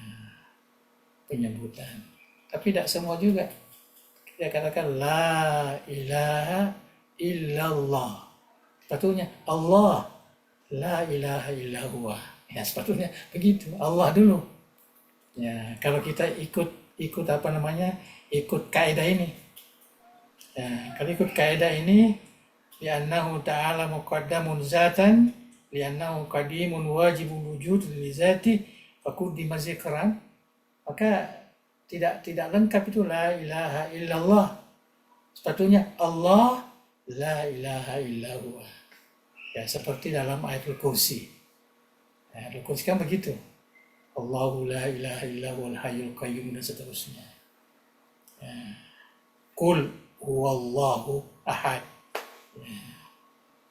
penyebutan. Tapi tidak semua juga. Kita katakan la ilaha illallah. Sepatutnya Allah la ilaha illallah. Ya, sepatutnya begitu. Allah dulu. Ya, kalau kita ikut kaidah ini. Ya, kalau ikut kaidah ini, li'annahu ta'ala muqaddamun zatan, li'annahu qadimun wajibul wujud li zati, fakuddima zikran, maka tidak lengkap itu la ilaha illallah. Sepatutnya Allah la ilaha illallah. Ya, seperti dalam ayatul kursi. Ya, ayatul kursi kan begitu. Allahu la ilaha illahu al-hayyul qayyum dan seterusnya. Ya. Qul huwallahu ahad. Ya.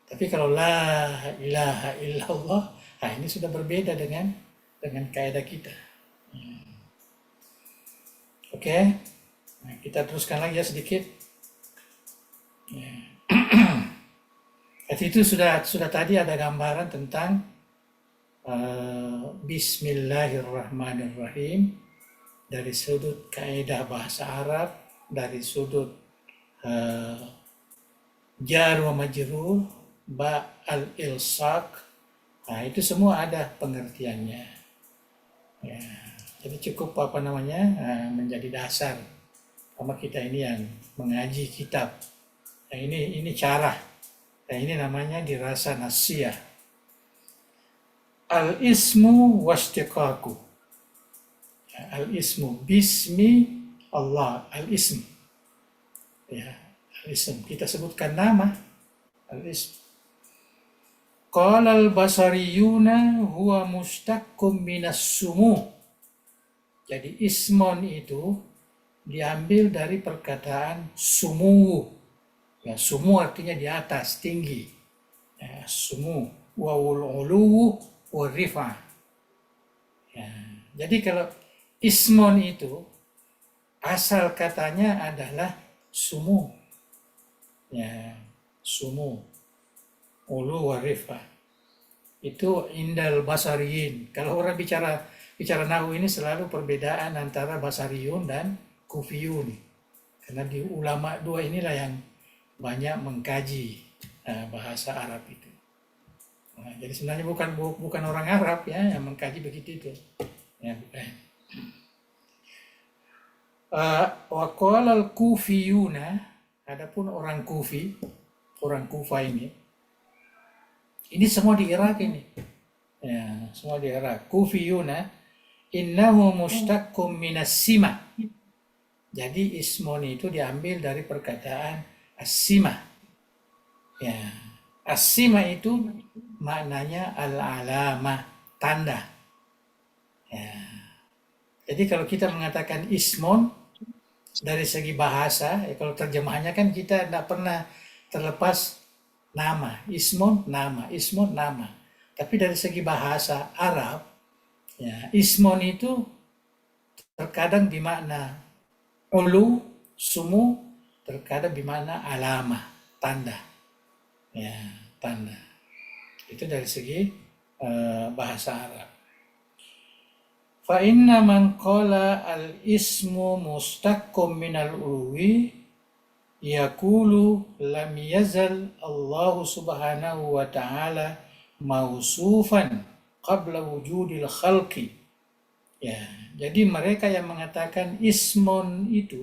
Tapi kalau la ilaha illallah, ini sudah berbeda dengan kaidah kita. Oke, nah, kita teruskan lagi ya sedikit. Ya. Itu sudah tadi ada gambaran tentang Bismillahirrahmanirrahim dari sudut kaidah bahasa Arab, dari sudut jar wa majrur, ba al-ilsaq. Nah, itu semua ada pengertiannya. Ya, jadi cukup menjadi dasar sama kita ini yang mengaji kitab. Nah, ini cara. Nah, ini namanya dirasa nasiyah. Al-ismu wastiqaku. Al-ismu, bismi Allah, al-ism. Ya, al-ism. Kita sebutkan nama, al-ism. Qala al-basariyuna huwa mustaqqum minas sumu. Jadi ismon itu diambil dari perkataan sumu. Ya, sumu artinya di atas, tinggi. Ya, sumu wa ulu wa rifa. Ya, jadi kalau ismon itu asal katanya adalah sumu. Ya, sumu. Ulu wa rifa. Itu indal basariyin. Kalau orang bicara nahwu ini selalu perbedaan antara basariyun dan kufiyun. Karena di ulama dua inilah yang banyak mengkaji bahasa Arab itu. Nah, jadi sebenarnya bukan orang Arab ya yang mengkaji begitu itu. Ya, bukan. Wa qala al-kufiyuna, adapun orang Kufi, orang Kufa ini semua di Irak ini. Ya, semua di Irak. Kufiyuna innahu mustaqqum minas sima. Jadi ismon itu diambil dari perkataan as-sima. Ya, as-sima itu maknanya al-alamah, tanda. Ya. Jadi kalau kita mengatakan ismon dari segi bahasa, kalau terjemahannya kan kita tidak pernah terlepas nama, ismon nama, ismon nama. Tapi dari segi bahasa Arab, ya, ismon itu terkadang bermakna ulu, sumu, terkadang bermakna alamah, tanda. Ya, tanda. Itu dari segi bahasa Arab. Fa inna man qala al-ismu mustaqqum minal uluwi yaqulu lam yazal Allah subhanahu wa ta'ala mausufan qabla wujudil khalqi. Ya, jadi mereka yang mengatakan ismon itu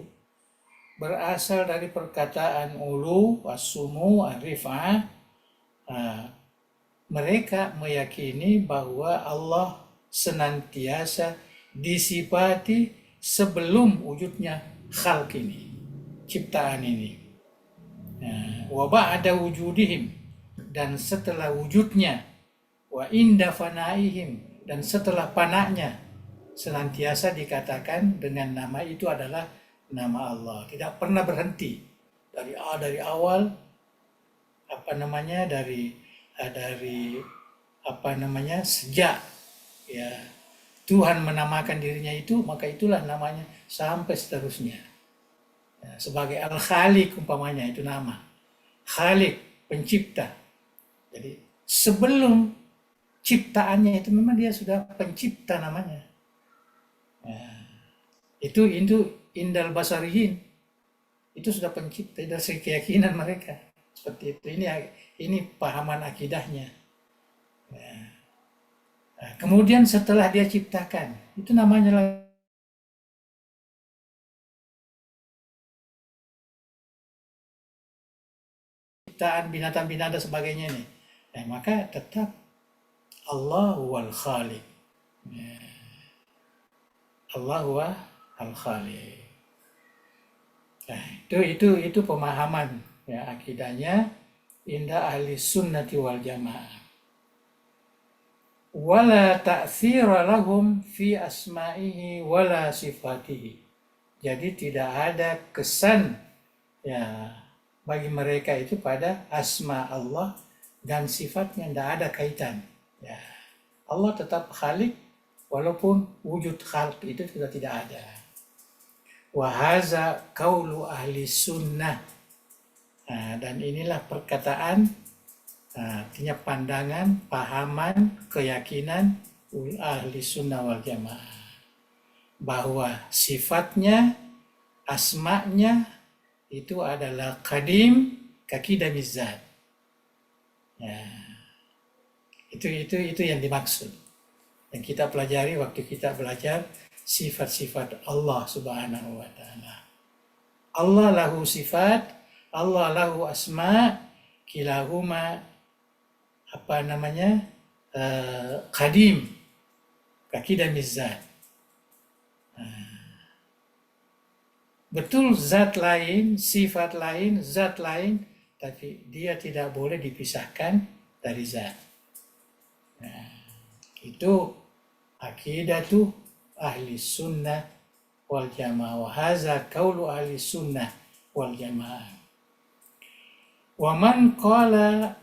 berasal dari perkataan ulu, as-sumu, ar-rif'ah. Mereka meyakini bahwa Allah senantiasa disifati sebelum wujudnya khalq ini, ciptaan ini. Wa ba'da wujudihim, dan setelah wujudnya, wa inda fanaihim, dan setelah panaknya, senantiasa dikatakan dengan nama itu adalah nama Allah. Tidak pernah berhenti dari awal sejak ya Tuhan menamakan dirinya itu, maka itulah namanya sampai seterusnya. Ya, sebagai Al-Khaliq umpamanya itu nama. Khaliq, pencipta. Jadi sebelum ciptaannya itu memang dia sudah pencipta namanya. Ya, itu indal basariyin. Itu sudah pencipta dari keyakinan mereka. Seperti itu. Ini pahaman akidahnya. Ya. Nah, kemudian setelah dia ciptakan, itu namanya ciptaan binatang-binatang sebagainya ini. Nah, maka tetap Allah wal Khaliq. Ya. Allah wal Khaliq. Nah, itu pemahaman ya akidahnya inda ahli sunnati wal jamaah. Wala ta'thira lahum fi asma'ihi wala sifatihi. Jadi tidak ada kesan ya bagi mereka itu pada asma Allah dan sifatnya, tidak ada kaitan. Ya. Allah tetap Khaliq walaupun wujud khalq itu sudah tidak ada. Wa haza qaulu ahli sunnah. Nah, dan inilah perkataan, artinya pandangan, pahaman, keyakinan ahli sunnah wal jamaah, bahwa sifatnya, asma'nya itu adalah qadim kaqidamiz zat. Ya, itu yang dimaksud. Dan kita pelajari waktu kita belajar sifat-sifat Allah Subhanahu wa taala. Allah lahu sifat, Allah lahu asma, kilahuma qadim kaqidamiz zat. Betul zat lain, sifat lain, zat lain, tapi dia tidak boleh dipisahkan dari zat. Nah, itu akidatu ahli sunnah wal jamaah. Wa haza qaulu ahli sunnah wal jamaah. Wa man qala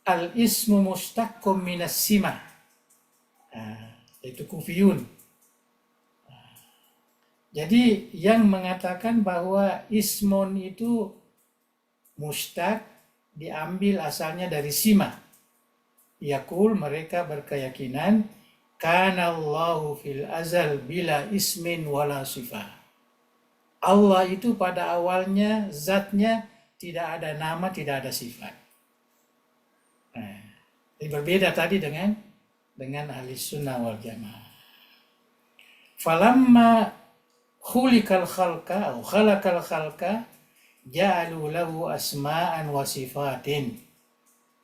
al ismu mustaqqim minas simah. Itu kufiyun. Jadi yang mengatakan bahwa ismun itu mustaq diambil asalnya dari simah. Yaqul, mereka berkeyakinan kana Allahu fil azal bila ismin wala sifah. Allah itu pada awalnya zatnya tidak ada nama, tidak ada sifat. Nah, ini berbeda tadi dengan ahli sunnah wal jamaah. Falamma khuliqal khalqa atau khalaqal khalqa ja'alu lahu asma'an wa sifatin.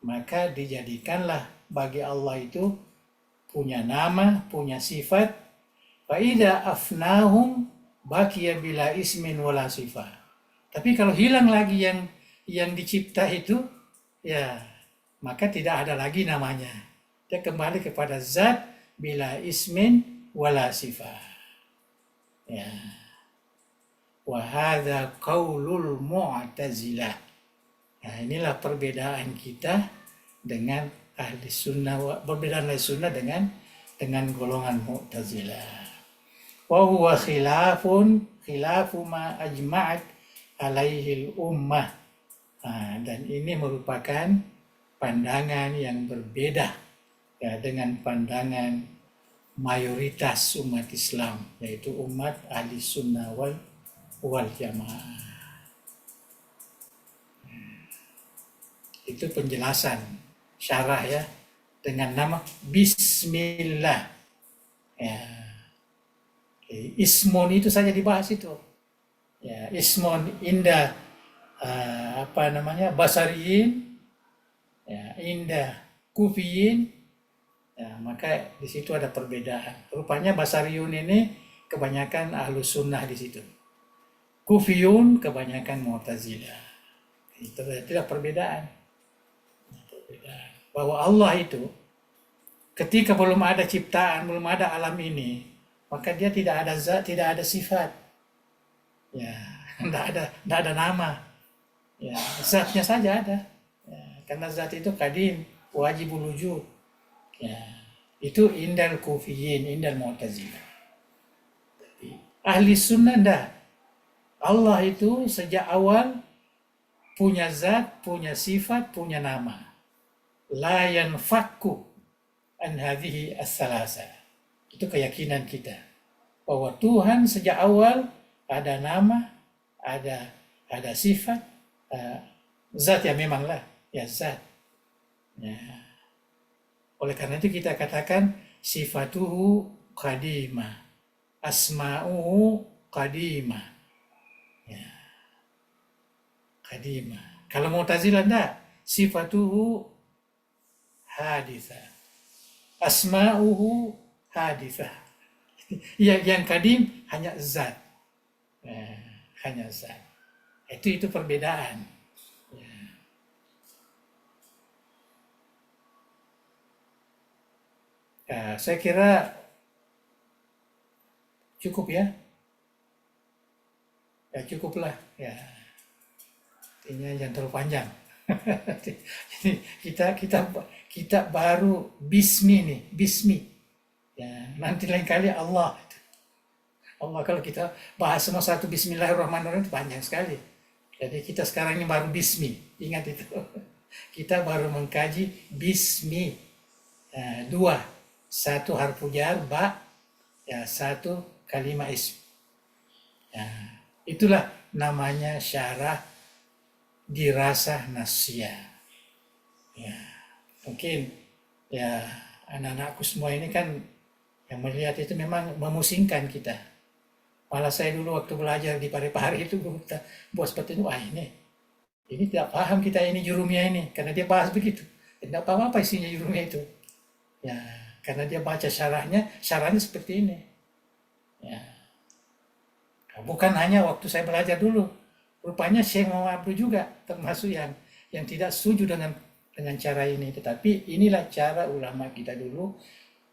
Maka dijadikanlah bagi Allah itu punya nama, punya sifat. Fa idza afnahum baqiya bila ismin wala sifat. Tapi kalau hilang lagi yang dicipta itu, ya maka tidak ada lagi namanya. Dia kembali kepada zat bila ismin wala sifat. Ya. Wa hadza qaulul mu'tazilah. Nah, inilah perbedaan kita dengan ahli sunnah, perbedaan ahli sunnah dengan golongan mu'tazilah. Wa huwa khilafu ma ajma'at alaihi ummah. Nah, dan ini merupakan pandangan yang berbeda ya, dengan pandangan mayoritas umat Islam, yaitu umat ahli sunnah wal jamaah. Itu penjelasan syarah ya, dengan nama Bismillah. Ya. Ismun itu saja dibahas itu. Ya, ismun indah basariyin, ya, indah kufiyin. Ya, maka di situ ada perbedaan. Rupanya basariyun ini kebanyakan ahlus sunnah di situ. Kufiyun kebanyakan mu'tazilah. Itu tidak perbedaan. Bahwa Allah itu ketika belum ada ciptaan, belum ada alam ini, maka dia tidak ada zat, tidak ada sifat. Ya, tidak ada nama. Ya, zatnya saja ada. Ya, karena zat itu qadim, wajibul wujud. Ya, itu indal kufiyin, indal mu'tazilah. Ahli sunnah enggak. Allah itu sejak awal punya zat, punya sifat, punya nama. La yanfakku an hadhihi as-salasa. Itu keyakinan kita. Bahwa Tuhan sejak awal ada nama, ada sifat, zat ya memanglah, ya zat. Ya. Oleh karena itu kita katakan sifatuhu qadimah, asma'uhu qadimah. Ya. Qadimah. Kalau Mu'tazilah enggak, sifatuhu hadithah, asma'uhu hadithah. Yang qadim hanya zat. Ya, hanya zat. Itu perbedaan. Ya, saya kira cukup ya. Ya cukuplah. Ya. Artinya jangan terlalu panjang. Jadi kita baru bismi nih, bismi. Ya, nanti lain kali Allah. Allah kalau kita bahas semua satu Bismillahirrahmanirrahim itu panjang sekali. Jadi kita sekarang ini baru Bismi, ingat itu. Kita baru mengkaji Bismi. Dua, satu harfu jar ba, ya satu kalimat ism. Ya, itulah namanya syarah dirasah nasiyah. Ya, mungkin ya anak-anakku semua ini kan yang melihat itu memang memusingkan kita. Malah saya dulu waktu belajar di Parepare itu buat seperti itu, ini tidak paham kita ini jurumnya ini, karena dia bahas begitu. Tidak paham apa isinya jurumnya itu. Ya, karena dia baca syarahnya seperti ini. Ya. Bukan hanya waktu saya belajar dulu, rupanya Syekh Muhammad Abdul juga termasuk yang tidak setuju dengan cara ini. Tetapi inilah cara ulama kita dulu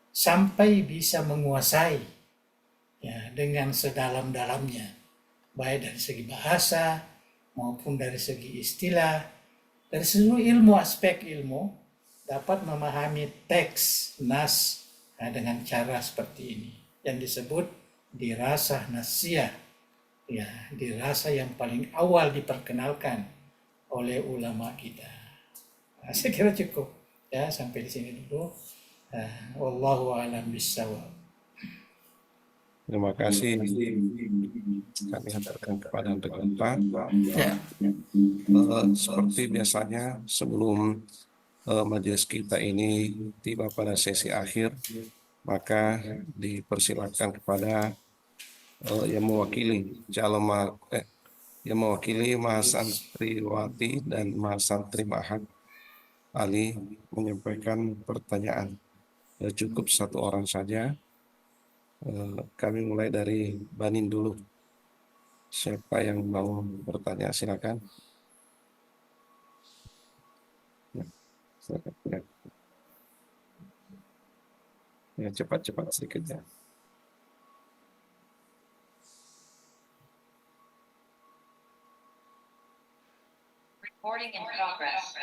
sampai bisa menguasai ya dengan sedalam-dalamnya, baik dari segi bahasa maupun dari segi istilah, dari seluruh ilmu, aspek ilmu, dapat memahami teks nas dengan cara seperti ini yang disebut dirasah nasiyah, ya dirasa yang paling awal diperkenalkan oleh ulama kita. Saya kira cukup ya sampai di sini dulu. Wallahu a'lam bishawab. Terima kasih kami hantarkan kepada peserta. Ya. Seperti biasanya sebelum majelis kita ini tiba pada sesi akhir, maka dipersilakan kepada yang mewakili yang mewakili Mahasantriwati dan Mahasantri Mahad Ali menyampaikan pertanyaan. Cukup satu orang saja. Kami mulai dari Banin dulu. Siapa yang mau bertanya silakan. Silakan. Ya, cepat-cepat sedikit ya. Recording in progress.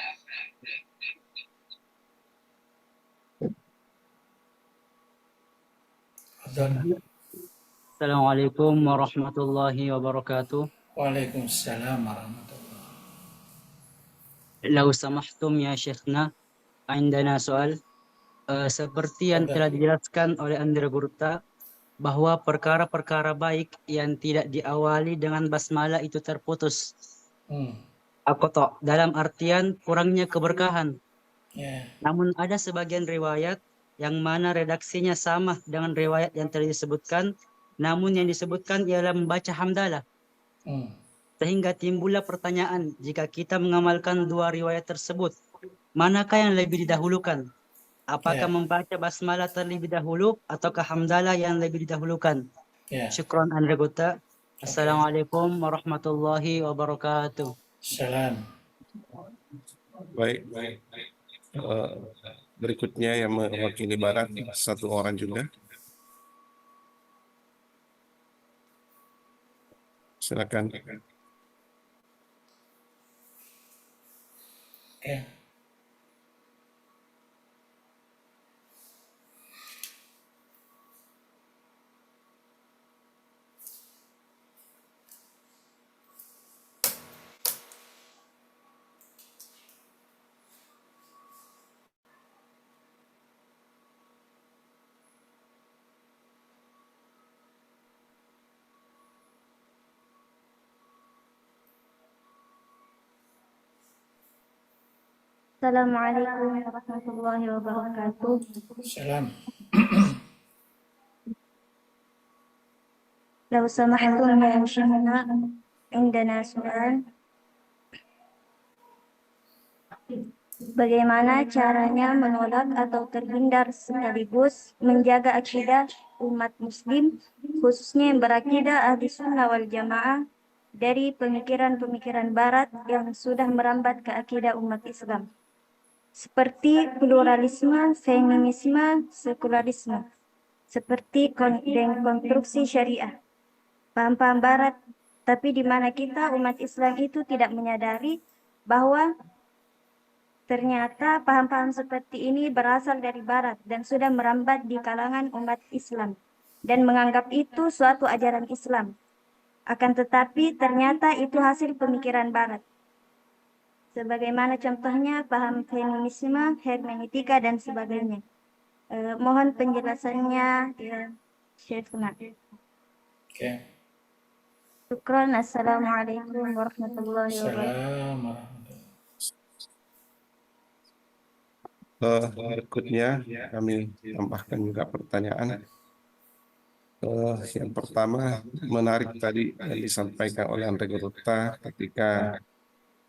Assalamualaikum warahmatullahi wabarakatuh. Waalaikumsalam warahmatullahi. Lau samahtum ya syekhna, indana soal. Seperti yang telah dijelaskan oleh Andrea Gurta, bahwa perkara-perkara baik yang tidak diawali dengan basmalah itu terputus. Akotok, dalam artian kurangnya keberkahan. Yeah. Namun ada sebagian riwayat yang mana redaksinya sama dengan riwayat yang telah disebutkan, namun yang disebutkan ialah membaca hamdalah. Sehingga timbullah pertanyaan, jika kita mengamalkan dua riwayat tersebut, manakah yang lebih didahulukan? Apakah membaca basmalah terlebih dahulu ataukah hamdalah yang lebih didahulukan? Syukran Andrea Gutta. Assalamualaikum warahmatullahi wabarakatuh. Salam. Baik. Berikutnya yang mewakili Barat, satu orang juga. Silakan. Assalamualaikum warahmatullahi wabarakatuh. Salam. Lau samahtum ya syekhna, indana soal. Bagaimana caranya menolak atau terhindar sekaligus menjaga akidah umat muslim, khususnya yang berakidah ahli sunnah wal jamaah, dari pemikiran-pemikiran barat yang sudah merambat ke akidah umat Islam, seperti pluralisme, feminisme, sekularisme, seperti konstruksi syariah, paham-paham barat, tapi di mana kita umat Islam itu tidak menyadari bahwa Ternyata paham-paham seperti ini berasal dari Barat dan sudah merambat di kalangan umat Islam dan menganggap itu suatu ajaran Islam. Akan tetapi ternyata itu hasil pemikiran Barat. Sebagaimana contohnya paham feminisme, hermeneutika, dan sebagainya. Mohon penjelasannya, ya, Syekhna. Oke. Syukron. Assalamualaikum warahmatullahi wabarakatuh. Salam warahmatullahi. Berikutnya kami tambahkan juga pertanyaan. Yang pertama, menarik tadi yang disampaikan oleh Andre Gerutta ketika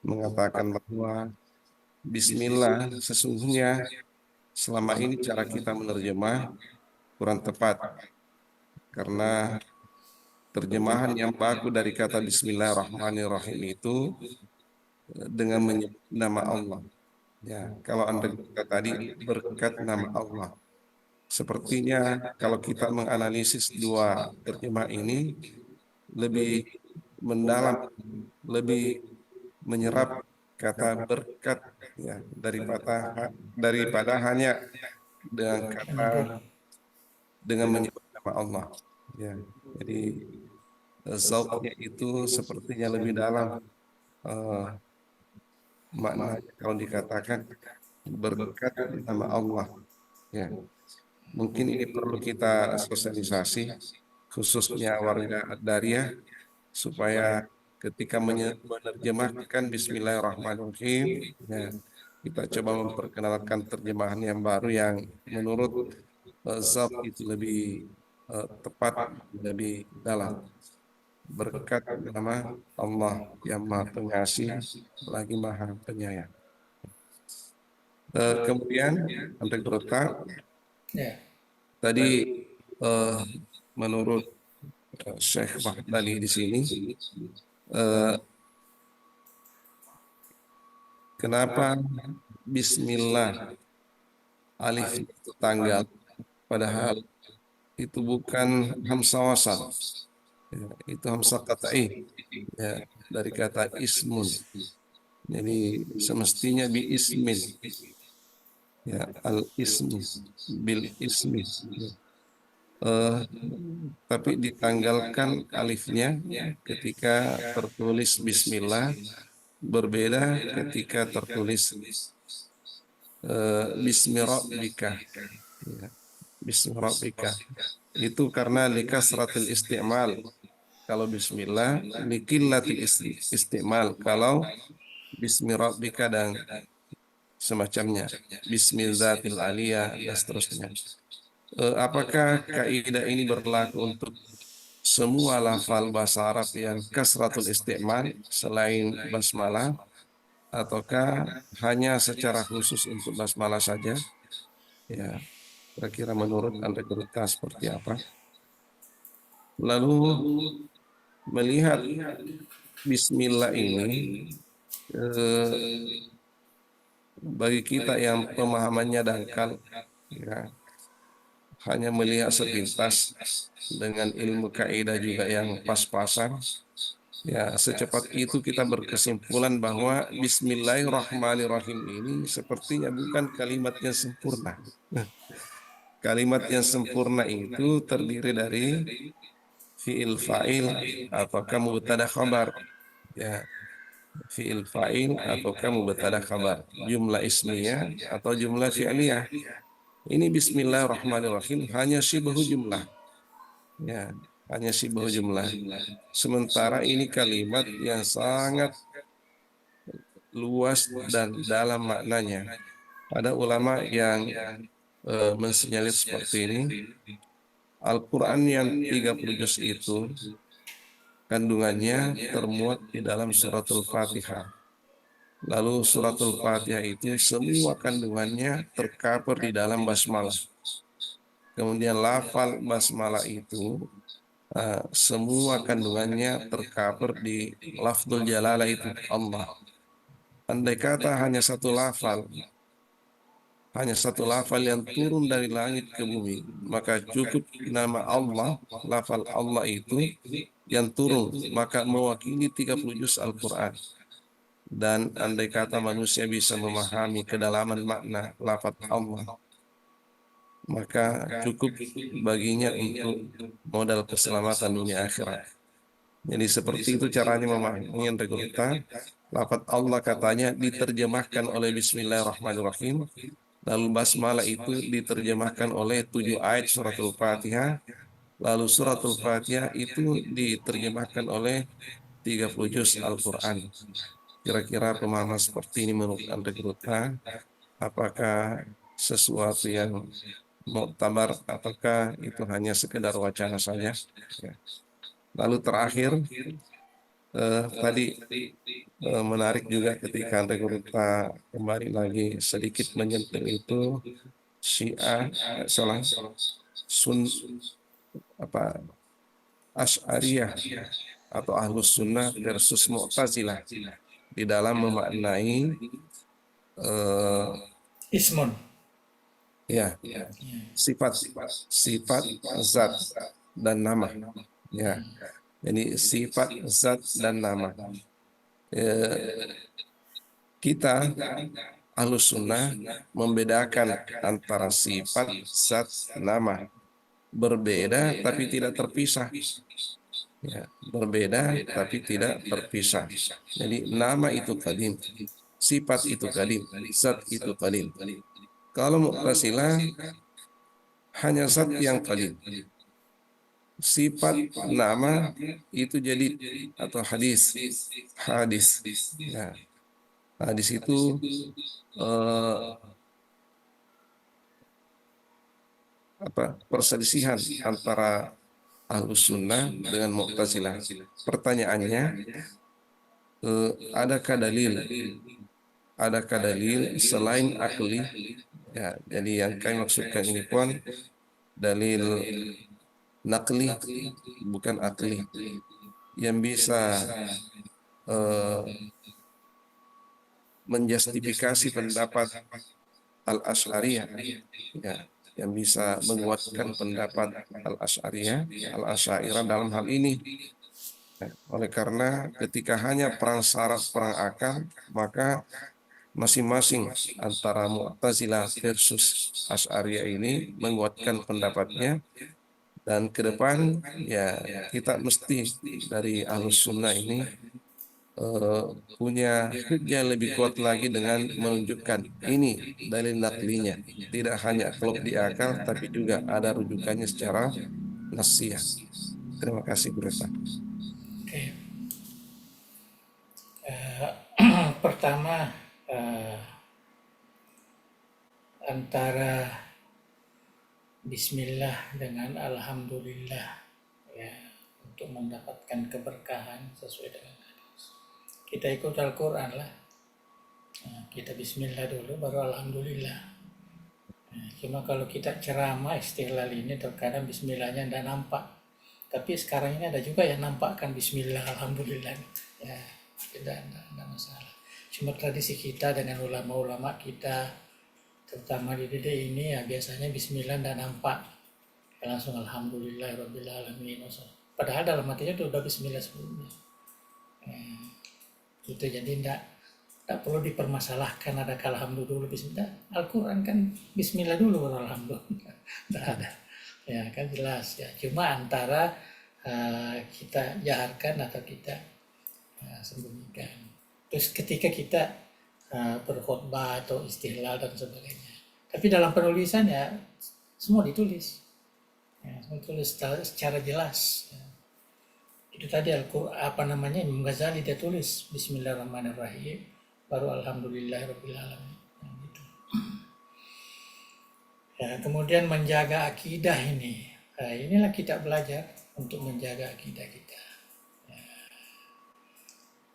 mengatakan bahwa Bismillah sesungguhnya selama ini cara kita menerjemah kurang tepat karena terjemahan yang baku dari kata Bismillahirrahmanirrahim itu dengan menyebut nama Allah. Ya, kalau Anda kata tadi berkat nama Allah. Sepertinya kalau kita menganalisis dua terjemah ini lebih mendalam, lebih menyerap kata berkat ya daripada hanya dengan kata dengan menyebut nama Allah. Ya, jadi zauknya itu sepertinya lebih dalam makna kalau dikatakan berkat nama Allah. Ya, mungkin ini perlu kita sosialisasi khususnya warga Ad-Dariyah supaya ketika menerjemahkan Bismillahirrahmanirrahim, ya, kita coba memperkenalkan terjemahan yang baru yang menurut Zab itu lebih tepat, lebih dalam. Berkat nama Allah yang Maha Pengasih lagi Maha Penyayang. Kemudian Anda Gerutta Ya. tadi menurut Syekh Fahdali di sini kenapa Bismillah alif itu tanggal padahal itu bukan hamzah wasal, ya, itu hamzah qat'i ya, dari kata ismun, jadi semestinya bi ismin ya, al ismi bil ismi ya. Tapi ditanggalkan alifnya ketika tertulis Bismillah, berbeda ketika tertulis Bismi Rabbika ya. Bismi Rabbika itu karena likasratil isti'mal kalau Bismillah, liqillatil isti'mal kalau Bismi Rabbika dan semacamnya, Bismi Zatil Aliyah dan seterusnya. Apakah kaidah ini berlaku untuk semua lafal bahasa Arab yang kasratul isti'mal selain basmalah ataukah hanya secara khusus untuk basmalah saja? Ya, kira-kira menurut Anda Gerutta seperti apa? Lalu melihat Bismillah ini bagi kita yang pemahamannya dangkal, ya, hanya melihat sepintas dengan ilmu kaidah juga yang pas-pasan, ya secepat itu kita berkesimpulan bahwa Bismillahirrahmanirrahim ini sepertinya bukan kalimat yang sempurna. Kalimat yang sempurna itu terdiri dari fi'il fa'il ataukah mubtada khabar, ya, fi'il fa'il ataukah mubtada khabar, jumlah ismiyah atau jumlah fi'liyah. Ini Bismillahirrahmanirrahim hanya syibhu jumlah, ya, hanya syibhu jumlah. Sementara ini kalimat yang sangat luas dan dalam maknanya. Ada ulama yang mensinyalir seperti ini. Al-Quran yang 30 juz itu kandungannya termuat di dalam suratul Fatihah. Lalu suratul Fatihah itu semua kandungannya tercover di dalam basmalah. Kemudian lafal basmalah itu semua kandungannya tercover di lafzul jalalah itu Allah. Andai kata hanya satu lafal yang turun dari langit ke bumi, maka cukup nama Allah, lafal Allah itu yang turun, maka mewakili 30 juz Al-Quran. Dan andai kata manusia bisa memahami kedalaman makna lafaz Allah, maka cukup baginya untuk modal keselamatan dunia akhirat. Jadi seperti itu caranya memahami yang kita. Lafaz Allah katanya diterjemahkan oleh Bismillahirrahmanirrahim. Lalu basmalah itu diterjemahkan oleh 7 ayat suratul Fatihah. Lalu suratul Fatihah itu diterjemahkan oleh 30 juz Al-Quran. Kira-kira pemahaman seperti ini menurut Anda apakah sesuatu yang muktabar ataukah itu hanya sekedar wacana saja? Ya. Lalu terakhir, tadi menarik juga ketika Anda kembali lagi sedikit menyentuh itu Syiah, salah Sun apa Asy'ariyah atau Ahlus Sunnah versus Mu'tazilah di dalam memaknai Ismun. ya sifat zat dan nama. Ya, jadi sifat zat dan nama. Kita Ahlus Sunnah membedakan antara sifat zat nama, berbeda tapi tidak terpisah. Ya, berbeda tapi tidak terpisah. Jadi nama itu qadim, sifat itu qadim, zat itu qadim. Kalau Mu'tazilah hanya zat yang qadim. Sifat nama itu jadi atau hadis. Ya, hadis itu perselisihan antara Ahlus Sunnah dengan Mu'tazilah. Pertanyaannya, adakah dalil selain akli? Ya, jadi yang kami maksudkan ini pun dalil nakli, bukan akli, yang bisa menjustifikasi pendapat Al-Asy'ariyah, ya, yang bisa menguatkan pendapat Al-Asy'ariyah, Al-Asy'ariyah dalam hal ini. Oleh karena ketika hanya perang saraf, perang akal, maka masing-masing antara Mu'tazilah versus Asy'ariyah ini menguatkan pendapatnya, dan ke depan ya kita mesti dari Ahlus Sunnah ini punya hujah lebih kuat lagi dengan menunjukkan ini dalil naklinya, tidak hanya klop di akal tapi juga ada rujukannya secara nasiah. Terima kasih Bu Resa. Oke. Pertama, antara Bismillah dengan Alhamdulillah, ya, untuk mendapatkan keberkahan sesuai dengan hadis. Kita ikut Al-Quran lah. Nah, kita Bismillah dulu, baru Alhamdulillah. Nah, cuma kalau kita ceramah istihlal ini terkadang Bismillahnya tidak nampak. Tapi sekarang ini ada juga yang nampakkan Bismillah, Alhamdulillah. Ya, tidak masalah. Cuma tradisi kita dengan ulama-ulama kita, terutama di DD ini, ya biasanya Bismillah tidak nampak. Ya, langsung Alhamdulillahirabbil alamin. Padahal dalam hatinya itu udah Bismillah sebelumnya. Itu jadi tidak perlu dipermasalahkan ada alhamdulillah dulu Bismillah. Al-Quran kan Bismillah dulu baru alhamdulillah. Tidak ada. Ya kan jelas ya. Cuma antara kita jaharkan atau kita sembunyikan. Terus ketika kita berkhutbah atau istihlal dan sebagainya. Tapi dalam penulisan ya semua ditulis. Ya, semua ditulis secara jelas. Ya. Itu tadi Al-Quran Imam Ghazali dia tulis Bismillahirrahmanirrahim baru Alhamdulillahirabbil alamin. Nah, gitu. Ya, kemudian menjaga akidah ini. Nah, inilah kita belajar untuk menjaga akidah kita. Ya.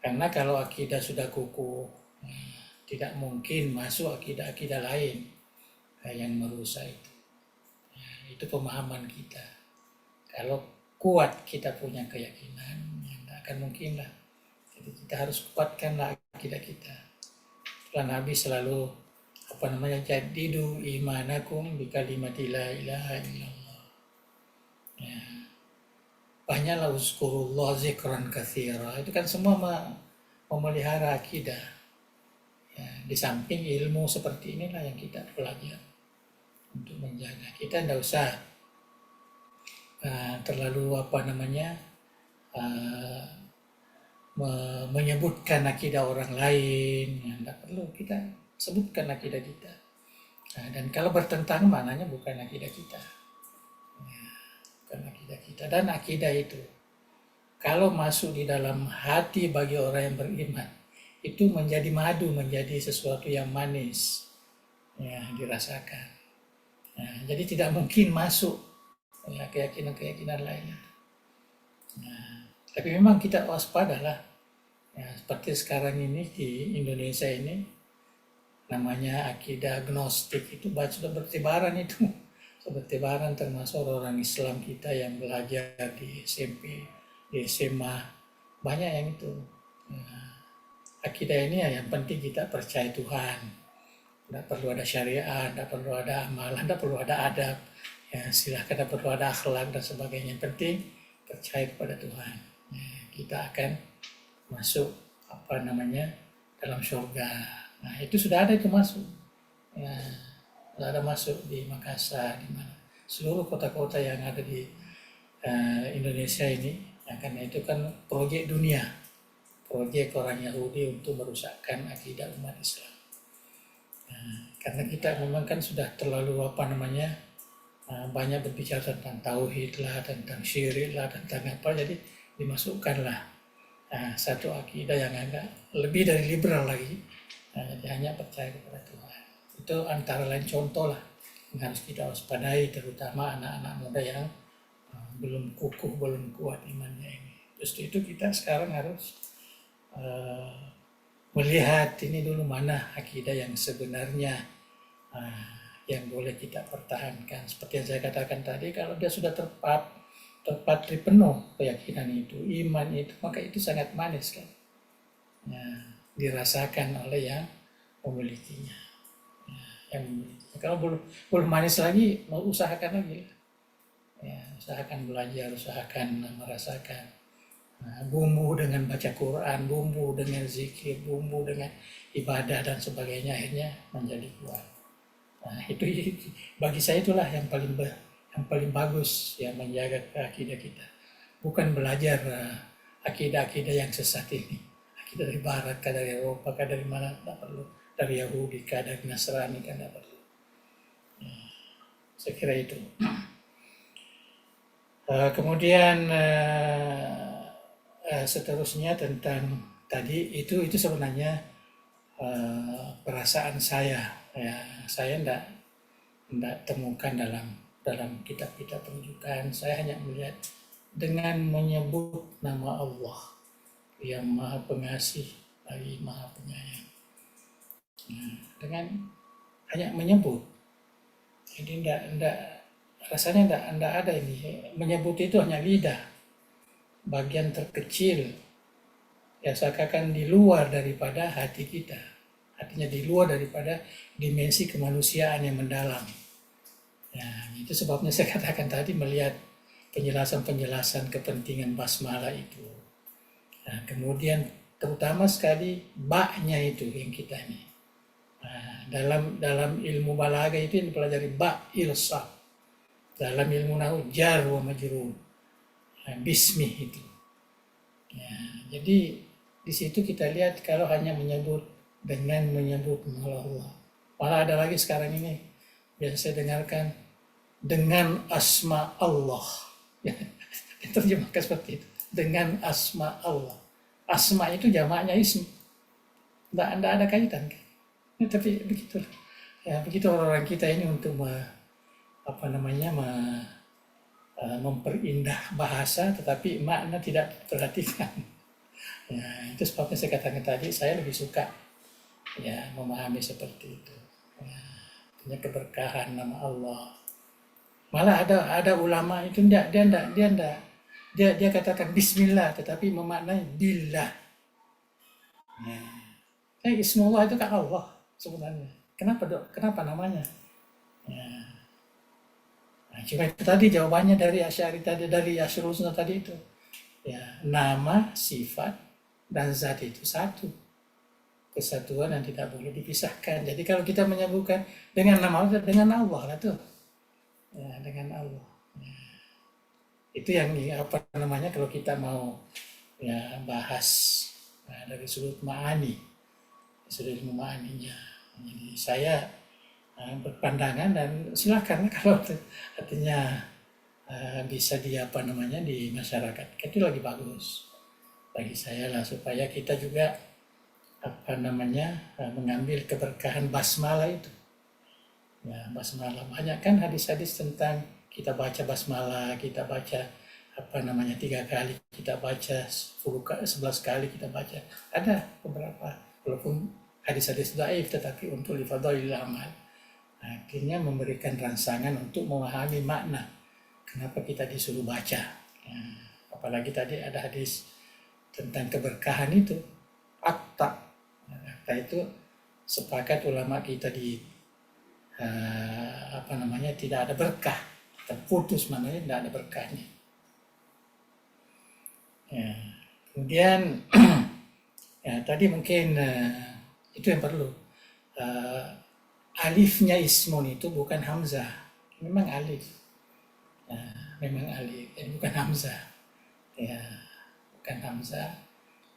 Karena kalau akidah sudah kukuh, tidak mungkin masuk akidah-akidah lain yang merusak itu. Ya, itu pemahaman kita. Kalau kuat kita punya keyakinan, ya tidak akan mungkin lah. Jadi kita harus kuatkanlah akidah kita. Itulah Nabi selalu jadidu imanakum bi kalimati la ilaha illallah. Ya. Banyaklah uzkurullah zikran katsira. Itu kan semua memelihara akidah. Ya, di samping ilmu seperti inilah yang kita pelajari untuk menjaga. Kita tidak usah terlalu menyebutkan akidah orang lain. Ya, tidak perlu, kita sebutkan akidah kita. Dan kalau bertentangan, maknanya bukan akidah kita. Ya, bukan akidah kita. Dan akidah itu kalau masuk di dalam hati bagi orang yang beriman, itu menjadi madu, menjadi sesuatu yang manis, ya, dirasakan. Nah, jadi tidak mungkin masuk ya, keyakinan-keyakinan lainnya. Nah, tapi memang kita waspadalah. Ya, seperti sekarang ini di Indonesia ini, namanya akidah agnostik itu sudah bertebaran itu. Bertebaran termasuk orang Islam kita yang belajar di SMP, di SMA, banyak yang itu. Nah, akidah ini ya yang penting kita percaya Tuhan. Tidak perlu ada syariat, tidak perlu ada amalan, tidak perlu ada adab. Ya, silahkan, tidak perlu ada akhlak dan sebagainya. Yang penting percaya kepada Tuhan. Ya, kita akan masuk dalam surga. Nah, itu sudah ada itu masuk. Ya, sudah ada masuk di Makassar, di mana seluruh kota-kota yang ada di Indonesia ini. Ya, karena itu kan proyek dunia, proyek orang Yahudi untuk merusakkan akidah umat Islam. Karena kita memang kan sudah terlalu banyak berbicara tentang tauhid lah, tentang syirik lah, tentang apa, jadi dimasukkanlah satu akidah yang agak lebih dari liberal lagi, jadi hanya percaya kepada Tuhan. Itu antara lain contoh lah yang harus kita waspadai, terutama anak-anak muda yang belum kukuh, belum kuat imannya ini. Justru itu kita sekarang harus melihat ini dulu mana akidah yang sebenarnya yang boleh kita pertahankan. Seperti yang saya katakan tadi, kalau dia sudah terpatri penuh keyakinan itu, iman itu, maka itu sangat manis kan. Ya, dirasakan oleh yang memilikinya. Ya, kalau belum manis lagi, mau usahakan lagi. Ya, usahakan belajar, usahakan merasakan. Bumbu dengan baca Quran, bumbu dengan zikir, bumbu dengan ibadah dan sebagainya, akhirnya menjadi kuat. Nah, itu bagi saya itulah yang paling bagus ya, menjaga akidah kita. Bukan belajar akidah-akidah yang sesat ini. Akidah dari Barat, kah dari Eropa, kah dari mana, tidak perlu. Dari Yahudi, kah dari Nasrani, kan tidak perlu. Ya, saya kira itu. Kemudian seterusnya tentang tadi itu sebenarnya perasaan saya. Ya, saya tidak temukan dalam kitab-kitab rujukan. Saya hanya melihat dengan menyebut nama Allah yang Maha Pengasih lagi Maha Penyayang. Nah, dengan hanya menyebut, jadi rasanya tidak ada ini. Menyebut itu hanya lidah, bagian terkecil, ya seakan di luar daripada hati kita. Artinya di luar daripada dimensi kemanusiaan yang mendalam. Ya, itu sebabnya saya katakan tadi melihat penjelasan-penjelasan kepentingan basmalah itu. Nah, kemudian terutama sekali baknya itu yang kita ini. Nah, dalam ilmu balaghah itu yang dipelajari bak ilsaq. Dalam ilmu nahwu jar wa majrur. Bismih itu. Ya, jadi di situ kita lihat kalau hanya menyebut nama Allah. Malah ada lagi sekarang ini biasa saya dengarkan dengan asma Allah. Ya, terjemahkan seperti itu. Dengan asma Allah. Asma itu jamaknya ism. Tidak ada kaitan. Tapi begitu. Ya, begitu orang-orang kita ini untuk memperindah bahasa, tetapi makna tidak diperhatikan. Ya, itu sebabnya saya katakan tadi, saya lebih suka ya memahami seperti itu. Ya, punya keberkahan nama Allah. Malah ada ulama itu dia katakan Bismillah, tetapi memaknai billah. Ya, Ismullah itu kan Allah sebenarnya. Kenapa namanya? Ya. Nah, cuma itu tadi jawabannya dari Asy'ari tadi, dari Asy'ariyah tadi itu. Ya, nama, sifat, dan zat itu satu. Kesatuan yang tidak boleh dipisahkan. Jadi kalau kita menyebutkan dengan nama Allah, dengan Allah lah tuh. Ya, dengan Allah. Ya. Itu yang apa namanya kalau kita mau ya bahas dari sudut ma'aninya. Jadi saya berpandangan dan silakan kalau artinya bisa di masyarakat itu lagi bagus bagi saya lah, supaya kita juga mengambil keberkahan basmalah itu. Ya, basmalah banyak kan hadis-hadis tentang kita baca basmalah, kita baca 3 kali, kita baca 11 kali kita baca. Ada beberapa walaupun hadis-hadis dhaif tetapi untuk lifadhailil amal. Akhirnya memberikan rangsangan untuk memahami makna kenapa kita disuruh baca. Ya, apalagi tadi ada hadis tentang keberkahan itu, akta itu sepakat ulama kita tidak ada berkah, terputus maknanya tidak ada berkahnya. Ya, kemudian ya tadi mungkin itu yang perlu. Alifnya ismun itu bukan hamzah, memang alif. Memang alif, bukan hamzah. Ya, bukan hamzah.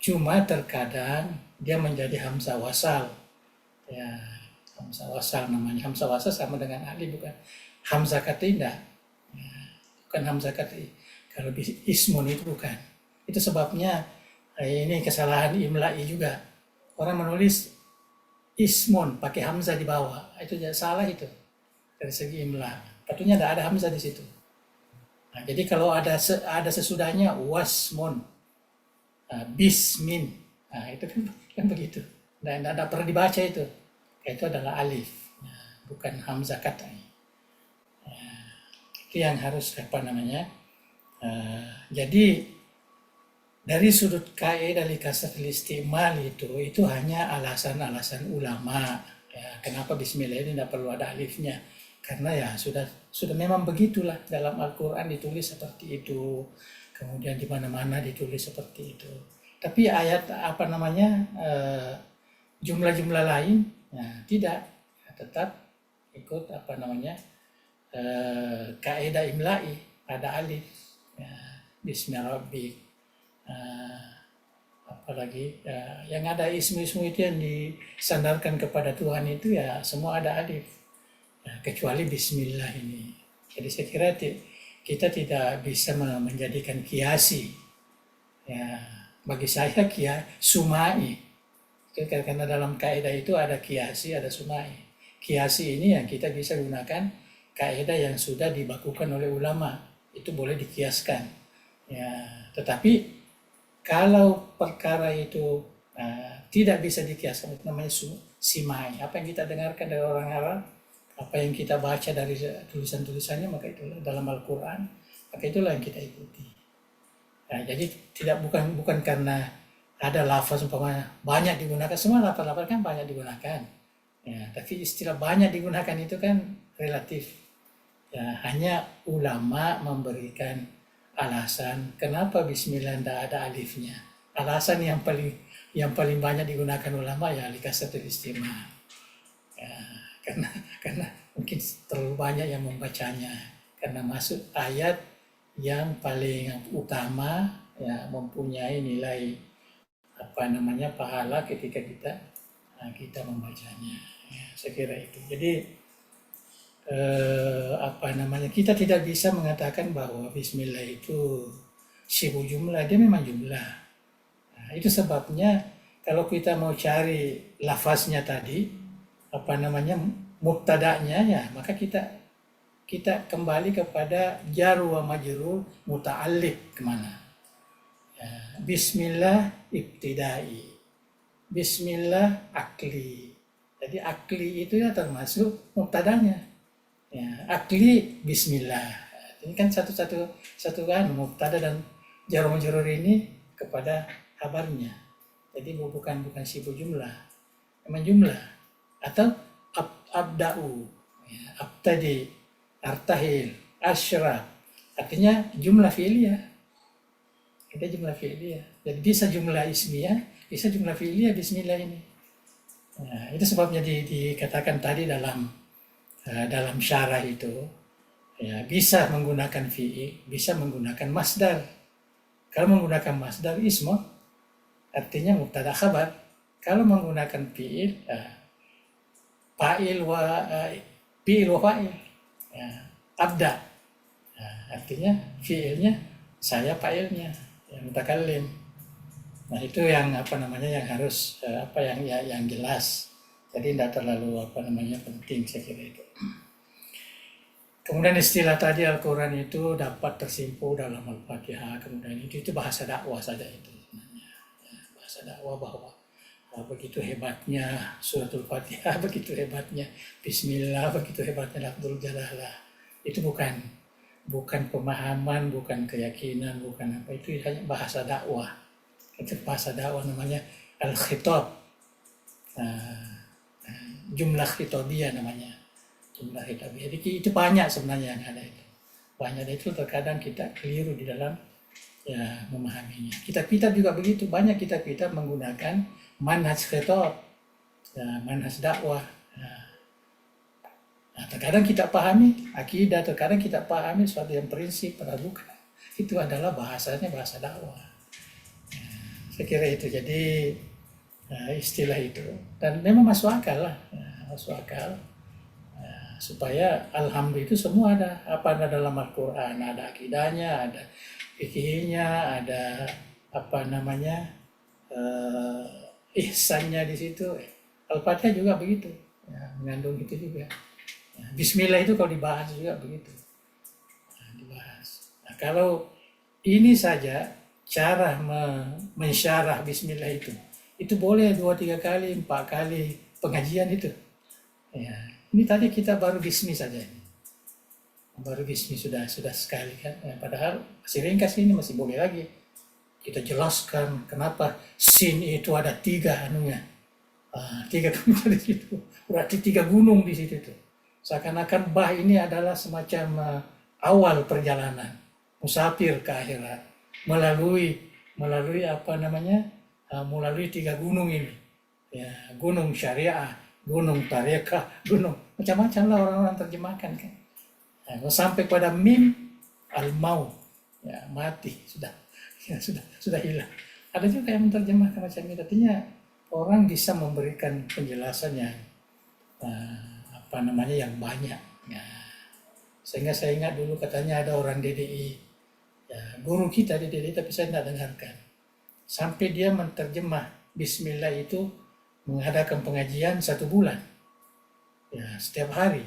Cuma terkadang dia menjadi hamzah wasal. Ya, hamzah wasal namanya. Hamzah wasal sama dengan alif, bukan hamzah qat'i enggak. Ya, bukan hamzah qat'i. Kalau ismun itu bukan. Itu sebabnya ini kesalahan imla'i juga. Orang menulis ismun pakai hamzah di bawah. Itu salah itu. Dari segi imla. Patutnya ada hamzah di situ. Nah, jadi kalau ada sesudahnya wasmun, bismin, itu kan begitu. Dan tidak pernah dibaca itu. Itu adalah alif, bukan hamzah qat'i. Itu yang harus jadi dari sudut kaidah likasatil istimal itu hanya alasan-alasan ulama. Ya, kenapa bismillah ini tidak perlu ada alifnya? Karena ya sudah memang begitulah dalam Al-Quran ditulis seperti itu. Kemudian di mana-mana ditulis seperti itu. Tapi ayat jumlah-jumlah lain tidak, tetap ikut kaidah imla'i, ada alif. Ya, bismillahirrahmanirrahim. Apalagi yang ada ismu-ismu itu yang disandarkan kepada Tuhan itu ya semua ada alif. Ya, kecuali bismillah ini. Jadi saya kira kita tidak bisa menjadikan kiasi. Ya, bagi saya sumai. Itu karena dalam kaidah itu ada kiasi, ada sumai. Kiasi ini yang kita bisa gunakan kaidah yang sudah dibakukan oleh ulama. Itu boleh dikiaskan. Ya, tetapi kalau perkara itu tidak bisa dikiaskan, itu namanya simai. Apa yang kita dengarkan dari orang Arab, apa yang kita baca dari tulisan-tulisannya, maka itulah dalam Al-Quran, maka itulah yang kita ikuti. Nah, jadi bukan karena ada lafaz umpamanya banyak digunakan, semua lafaz-lafaz kan banyak digunakan. Ya, tapi istilah banyak digunakan itu kan relatif. Ya, hanya ulama memberikan alasan kenapa bismillah tidak ada alifnya. Alasan yang paling banyak digunakan ulama ya likasatul istimal. Ya, karena mungkin terlalu banyak yang membacanya, karena masuk ayat yang paling utama ya, mempunyai nilai pahala ketika kita membacanya. Ya, saya kira itu. Jadi kita tidak bisa mengatakan bahwa bismillah itu syibu jumlah, dia memang jumlah. Nah, itu sebabnya kalau kita mau cari lafaznya tadi, mubtada'nya ya, maka kita kembali kepada jar wa majrur muta'alliq kemana? Ya, bismillah ibtidai, bismillah akli. Jadi akli itu ya termasuk mubtada'nya. Ya, akli bismillah. Ini kan satu kan mubtada dan jar wa majrur ini kepada kabarnya. Jadi bukan syibu jumlah, memang jumlah. Atau abda'u, ya, abtadi, artahil, asyraf, artinya jumlah fi'liyah. Kita jumlah fi'liyah. Jadi bisa jumlah ismiyah, bisa jumlah fi'liyah bismillah ini. Nah, itu sebabnya dikatakan tadi dalam syarah itu, ya, bisa menggunakan fi'il, bisa menggunakan masdar. Kalau menggunakan masdar ismu, artinya mubtada khabar. Kalau menggunakan fi'il, fi'il wa fa'il, ya, abda. Nah, artinya fi'ilnya saya fa'ilnya, yang mutakallim. Nah, itu yang yang harus yang jelas. Jadi tidak terlalu penting, saya kira itu. Kemudian istilah tadi Al-Quran itu dapat tersimpul dalam Al-Fatihah. Kemudian itu bahasa dakwah saja itu sebenarnya. Ya, bahasa dakwah bahwa begitu hebatnya suratul Fatihah, begitu hebatnya Bismillah, begitu hebatnya Lafzul Jalalah. Itu bukan pemahaman, bukan keyakinan, bukan apa, itu hanya bahasa dakwah. Itu bahasa dakwah namanya al-khitab. Jumlah khitabiyah namanya. Jumlah khitabiyah. Jadi itu banyak sebenarnya yang ada itu. Banyak itu terkadang kita keliru di dalam memahaminya. Kitab-kitab juga begitu. Banyak kitab-kitab menggunakan manhaj khitab, manhaj dakwah. Nah, terkadang kita pahami akidah, terkadang kita pahami suatu yang prinsip, padahal bukan. Itu adalah bahasanya bahasa dakwah. Saya kira itu jadi istilah itu, dan memang masuk akal lah, masuk akal. Supaya alhamdulillah itu semua ada dalam Al-Quran, ada akidahnya, ada fikihnya, ada ihsannya di situ. Al-Fatihah juga begitu, mengandung itu juga. Bismillah itu kalau dibahas juga begitu, dibahas. Nah, kalau ini saja cara mensyarah Bismillah itu boleh 2-3 kali, 4 kali pengajian itu. Ya, ini tadi kita baru bismi saja ini, baru bismi sudah sekali kan. Ya, padahal masih ringkas ini, masih boleh lagi kita jelaskan kenapa sin itu ada 3 anunya, 3 di situ, berarti 3 gunung di situ tuh. Seakan-akan bah ini adalah semacam awal perjalanan musafir ke akhirat melalui melalui 3 gunung ini, ya, gunung syariah, gunung tarekah, gunung macam-macam lah orang-orang terjemahkan kan. Nah, sampai pada mim al-maut, ya, mati sudah hilang. Ada juga yang menerjemahkan macam itu, artinya orang bisa memberikan penjelasan yang yang banyak. Ya. Sehingga saya ingat dulu katanya ada orang DDI, ya, guru kita di DDI, tapi saya tidak dengarkan. Sampai dia menerjemah Bismillah itu mengadakan pengajian 1 bulan. Ya, setiap hari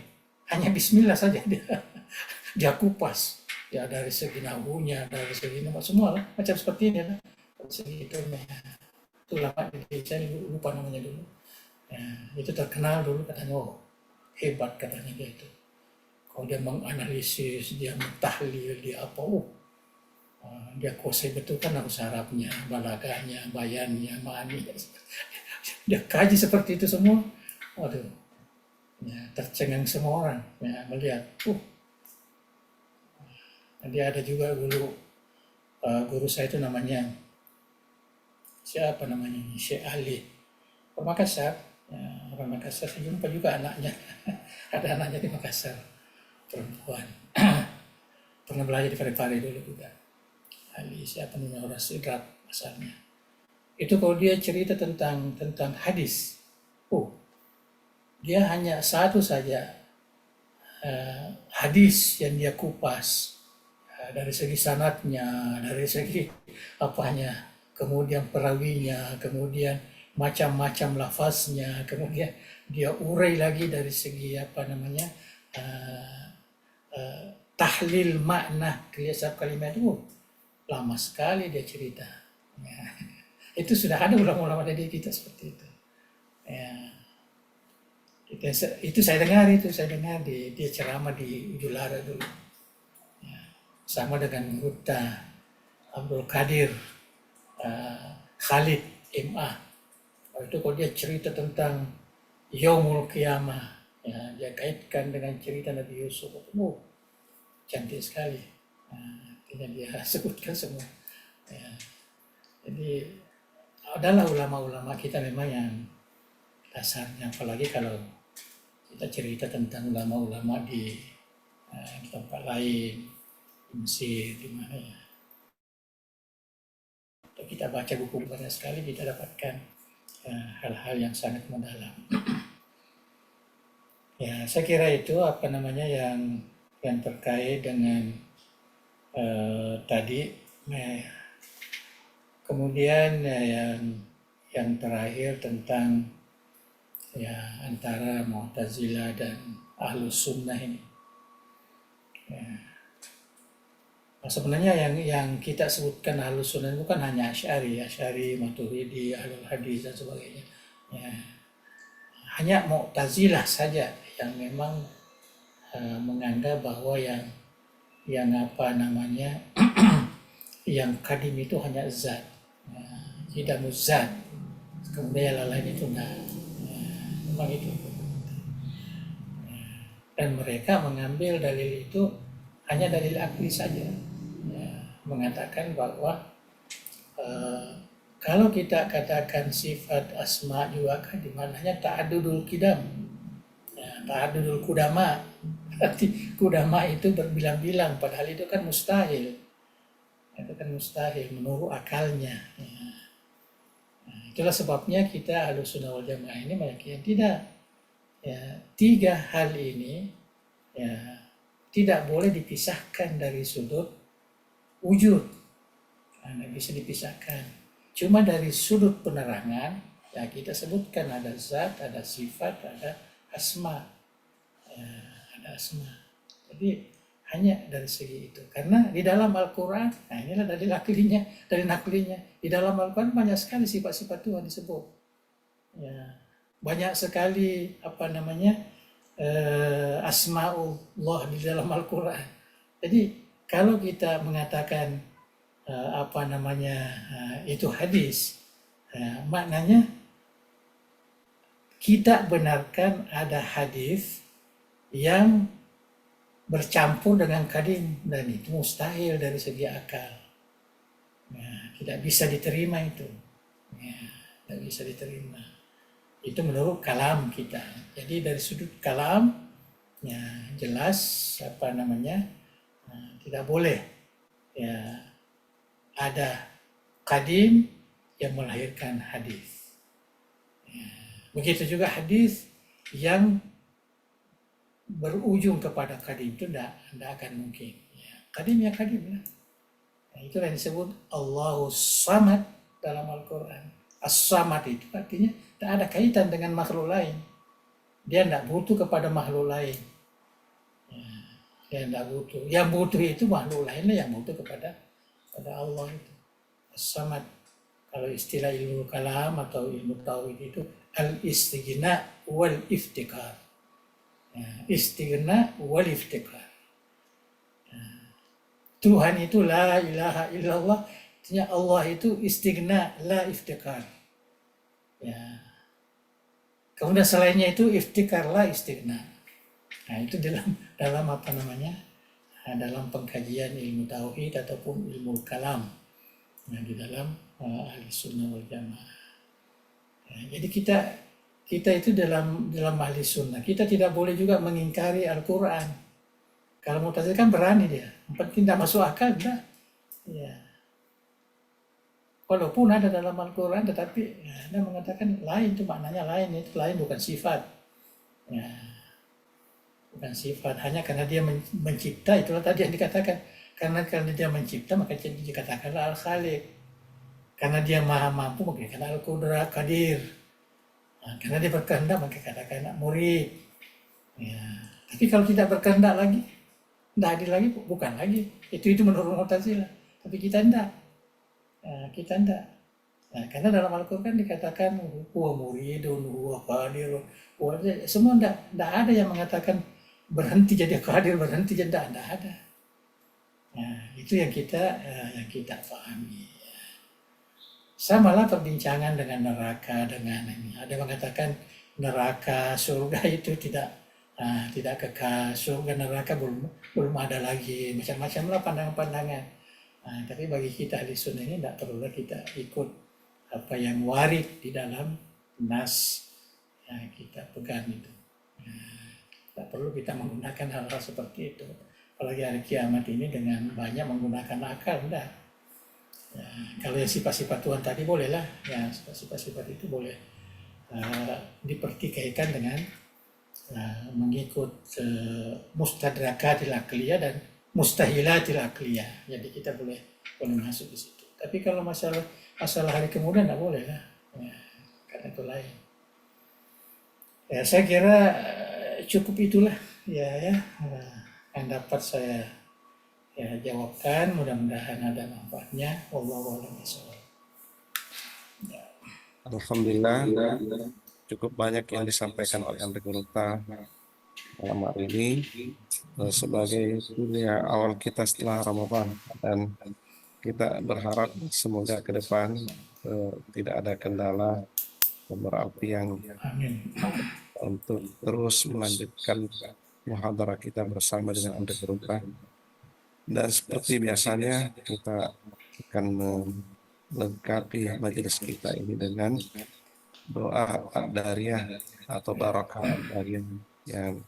hanya Bismillah saja dia kupas. Ya, dari segi nahunya, dari segi semua lah, macam seperti ini lah. Segi itu lama DDI, saya lupa namanya dulu. Ya, itu terkenal dulu katanya, hebat katanya dia itu. Kalau dia menganalisis, dia mentahlil, dia dia kuasai betul kan harus Arabnya, balaganya, bayannya, ma'aninya. Dia kaji seperti itu semua. Waduh, ya, tercengang semua orang ya, melihat. Dia ada juga guru saya itu namanya siapa namanya, Syekh Ali, orang Makassar. Ya, orang Makassar, saya jumpa juga anaknya. Ada anaknya di Makassar, perempuan. Pernah belajar di Parepare dulu juga. Ali siapa namanya, orang Sidrap asalnya. Itu kalau dia cerita tentang hadis, dia hanya satu saja hadis yang dia kupas, dari segi sanadnya, dari segi kemudian perawinya, kemudian macam-macam lafaznya, kemudian dia urai lagi dari segi tahlil makna setiap kalimat itu. Lama sekali dia cerita. Ya. Itu sudah ada ulama-ulama dari kita seperti itu. Ya. Itu saya dengar dia ceramah di Ujulara dulu. Ya. Sama dengan Huta Abdul Qadir Khalid MA. Itu kalau dia cerita tentang Yaumul Qiyamah, ya, dia kaitkan dengan cerita Nabi Yusuf. Cantik sekali. Dia sebutkan semua. Ya. Jadi adalah ulama-ulama kita memang yang dasarnya, apalagi kalau kita cerita tentang ulama-ulama di tempat lain, di Mesir, di mana ya. Kalau kita baca buku banyak sekali, kita dapatkan hal-hal yang sangat mendalam. Ya, saya kira itu yang terkait dengan tadi. Kemudian yang terakhir tentang antara Mu'tazilah dan Ahlus Sunnah ini. Nah, sebenarnya yang kita sebutkan Ahlus Sunnah itu bukan hanya Asy'ari, Maturidi, Ahlul Hadis dan sebagainya. Hanya Mu'tazilah saja yang memang menganggap bahwa yang yang kadim itu hanya zat, tidak muzat, kemudian yang lain itu enggak. Memang itu. Dan mereka mengambil dalil itu hanya dalil akli saja, mengatakan bahwa kalau kita katakan sifat asma juga di mananya ta'adudul kidam, ta'adudul kudama, berarti kudama itu berbilang-bilang, padahal itu kan mustahil. Itu kan mustahil menurut akalnya. Itulah sebabnya kita Ahlussunnah wal Jamaah ini meyakini tidak. Tiga hal ini tidak boleh dipisahkan dari sudut wujud. Tidak bisa dipisahkan. Cuma dari sudut penerangan, kita sebutkan ada zat, ada sifat, ada asma. Ada asma. Jadi hanya dari segi itu. Karena di dalam Al-Quran, inilah dalil naklinya. Di dalam Al-Quran banyak sekali sifat-sifat Tuhan disebut. Banyak sekali asma'ullah di dalam Al-Quran. Jadi kalau kita mengatakan itu hadis, maknanya kita benarkan ada hadis yang bercampur dengan kadim, dan itu mustahil dari segi akal. Tidak bisa diterima itu. Tidak bisa diterima. Itu menurut kalam kita. Jadi dari sudut kalam, jelas tidak boleh ada kadim yang melahirkan hadis. Begitu juga hadis yang berujung kepada kadim itu tidak akan mungkin. Kadim ya kadim lah. Itulah yang disebut Allahu Samad dalam Al-Quran. As-Samad itu artinya tidak ada kaitan dengan makhluk lain. Dia tidak butuh kepada makhluk lain. Dia tidak butuh. Yang butuh itu makhluk lainnya yang butuh kepada Allah itu. As-Samad. Kalau istilah ilmu kalam atau ilmu tauhid itu al-istighna wal iftikar. Istighna wal iftikar. Tuhan itu la ilaha illallah, artinya Allah itu istighna la iftikar. Kemudian selainnya itu iftikar la istighna. Itu dalam dalam pengkajian ilmu tauhid ataupun ilmu kalam di dalam Ahlussunnah wal Jamaah. Jadi kita itu dalam Ahlussunnah, kita tidak boleh juga mengingkari Al-Quran. Kalau Mu'tazilah kan berani dia, penting tidak masuk akal, enggak. Walaupun ada dalam Al-Quran, tetapi dia mengatakan lain, itu maknanya lain, itu lain bukan sifat. Bukan sifat, hanya karena dia mencipta, itulah tadi yang dikatakan. Karena dia mencipta, maka dikatakanlah Al-Khaliq. Karena dia maha mampu, maka dikatakan Al-Qudra, Qadir. Karena dia berkehendak, maka katakan murid. Tapi kalau tidak berkehendak lagi, tidak adil lagi, bukan lagi. Itu menurut Mu'tazilah. Tapi kita tidak. Kita tidak. Karena dalam Al-Quran dikatakan huwa muridun, huwa qadirun. Semua tidak ada yang mengatakan berhenti jadi qadir, berhenti jadi tidak ada. Itu yang kita pahami. Samalah perbincangan dengan neraka, dengan ini. Ada yang mengatakan neraka, surga itu tidak kekal, surga neraka belum ada lagi, macam-macam lah pandangan-pandangan. Nah, tapi bagi kita ahli sunnah ini tidak perlu kita ikut apa yang warid di dalam nas yang kita pegang itu. Tidak perlu kita menggunakan hal-hal seperti itu. Apalagi hari kiamat ini dengan banyak menggunakan akal, enggak. Ya, kalau yang sifat-sifat Tuhan tadi bolehlah, ya sifat-sifat itu boleh dipertikaikan dengan mengikut mustadrakatil akliyah dan mustahilatil akliyah. Jadi kita boleh masuk di situ. Tapi kalau masalah hari kemudian tidak boleh lah, ya, karena itu lain. Ya saya kira cukup itulah ya yang dapat saya jawabkan. Mudah-mudahan ada manfaatnya. Wallahu a'lam bishawab. Alhamdulillah, cukup banyak yang disampaikan oleh Anda Gurunta malam hari ini sebagai dunia awal kita setelah Ramadan, dan kita berharap semoga ke depan tidak ada kendala berarti yang untuk terus melanjutkan muhadarah kita bersama dengan Anda Gurunta. Dan seperti biasanya kita akan melengkapi majelis kita ini dengan doa ad-dariyah atau barakah ad-dariyah yang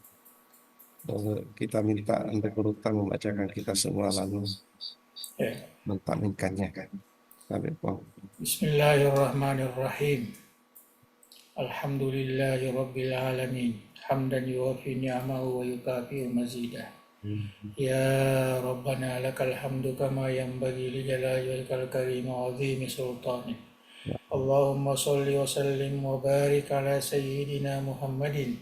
kita minta Anda Gurunta membacakan kita semua lalu mentaminkannya. Bismillahirrahmanirrahim. Alhamdulillahi Rabbil Alamin. Hamdan yuwafi ni'amahu wa yukafi'u mazidah. Ya Rabbana lakal hamdu kama yanbaghi li jalali wajhikal karim wa 'azimi sultanik. Allahumma salli wa sallim wa barik ala sayyidina Muhammadin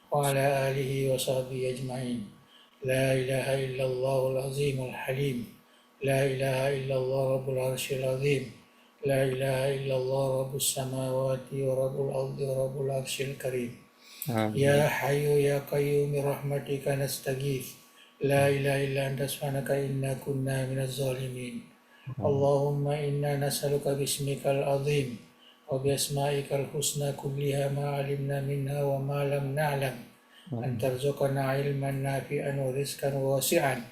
wa ala alihi wa sahbihi ajma'in. La ilaha illallahul azimul halim. La ilaha illallah rabbul arsyil azim. La ilaha illallah rabbus samawati wa rabbul ardi wa rabbul arsyil karim. Ya hayyu ya qayyum bi rahmatika nastaghith. La ilaha illa anta subhanaka inna kunna minaz zalimin. Allahumma inna nas'aluka bismikal azim wa bi asma'ikal husna kulliha ma 'alimna minha wa ma lam na'lam. An tarzuqana ilman nafi'an wa rizqan wasi'an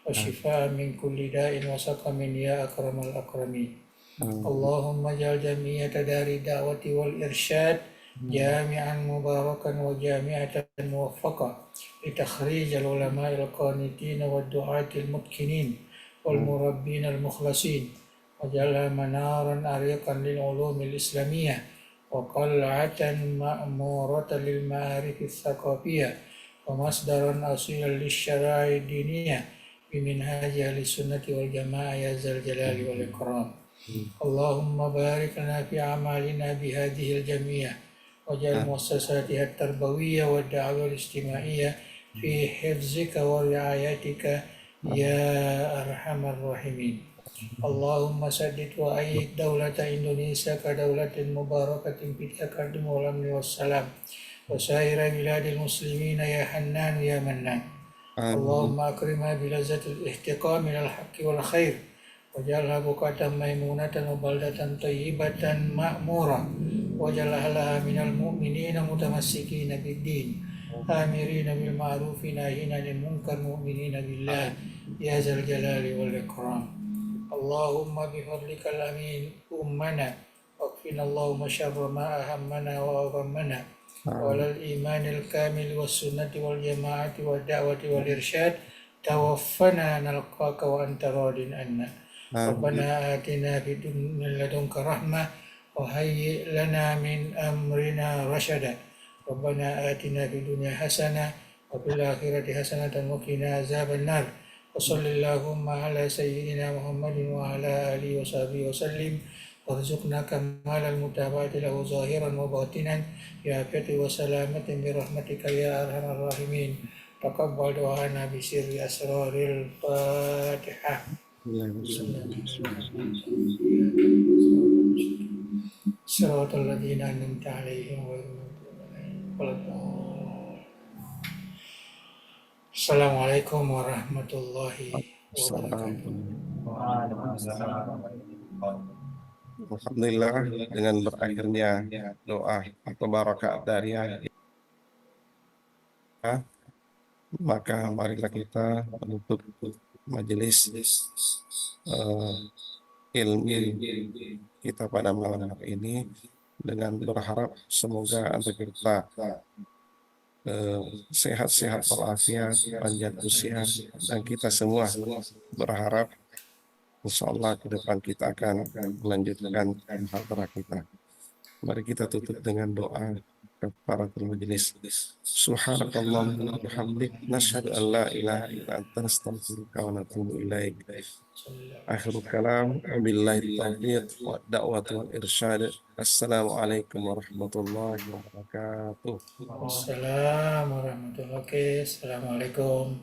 wa shifaan min kulli da'in wa saqamin ya akramal akramin. Allahumma ja'al jami'ata dari da'wati wal irsyad jami'an mubarakan wa jami'atan muwaffaqah li takhrijal ulama'il qanitin wa du'atil mutkinin wal murabbin al mukhlasin wa ja'al manaran ariqan lil ulumil islamiyah wa qal'atan ma'muratan lil ma'arif al-thaqafiyah wa masdaran asilan lil syara'i diniyah biminhaj ahli sunnati wal jamaah ya zal jalali wal ikram. Allahumma barik lana fi amalina bihadhihi al-jami'ah waj'al muassasatiha at-tarbawiyah wa ad-da'wah al-ijtima'iyyah fi hifzika wa ri'ayatika ya arhamar rahimin. Allahumma saddid wa ayyid dawlata Indonesia ka dawlatin mubarakatin fi taqaddum wal amni wassalam wa saira biladil muslimina ya hannan ya mannan. Allahumma akrimha bilazzatil ihtiqam minal haqqi wal khair waj'alha buqatan maimunatan wa baldatan thayyibatan ma'murah waj'alha laha minal mu'minina mutamassikina bid-din amirina bil ma'rufi nahina 'anil munkar mu'minina billah ya zal jalali wal ikram. Allahumma bi fadlikal amin ummana waqfina Allahumma syarra ma ahammana wa aghammana wa lal imanil kamil was sunnati wal jama'ati wad da'wati wal irsyad tawaffana nalqaka wa anta radin anna. Rabbana atina fid dunya min ladunka rahmah wa hayyi lana min amrina rasyada. Rabbana atina fid dunya hasanah wa fil akhirati hasanatan wa qina azabannar. Wa sallallahu ala sayyidina Muhammadin wa ala alihi wa sahbihi wa sallim. Warzuqna kamalal mutaba'ati lahu zahiran wa batinan ya afiyati wa salamatin bi rahmatika ya arhamar rahimin. Taqabbal do'ana bi sirri asraril Fatihah. Siratal ladzina an'amta 'alaihim ghairil maghdubi 'alaihim waladdallin. Assalamualaikum warahmatullahi wabarakatuh. Alhamdulillah, dengan berakhirnya doa atau barakah dariyah, maka marilah kita menutup majelis ilmu kita pada malam hari ini, dengan berharap semoga anda kita sehat-sehat walafiat, panjang usia, dan kita semua berharap insya Allah ke depan kita akan melanjutkan muhadharah kita. Mari kita tutup dengan doa kafaratul majelis. Subhanakallahumma wa bihamdik, nasyhadu an la ilaha illa anta, nastaghfiruka wa natubu ilaik. Akhirul kalam, wabillahi taufiq wa da'watu wal irsyad. Assalamualaikum warahmatullahi wabarakatuh. Waalaikumsalam warahmatullahi wabarakatuh. Assalamualaikum.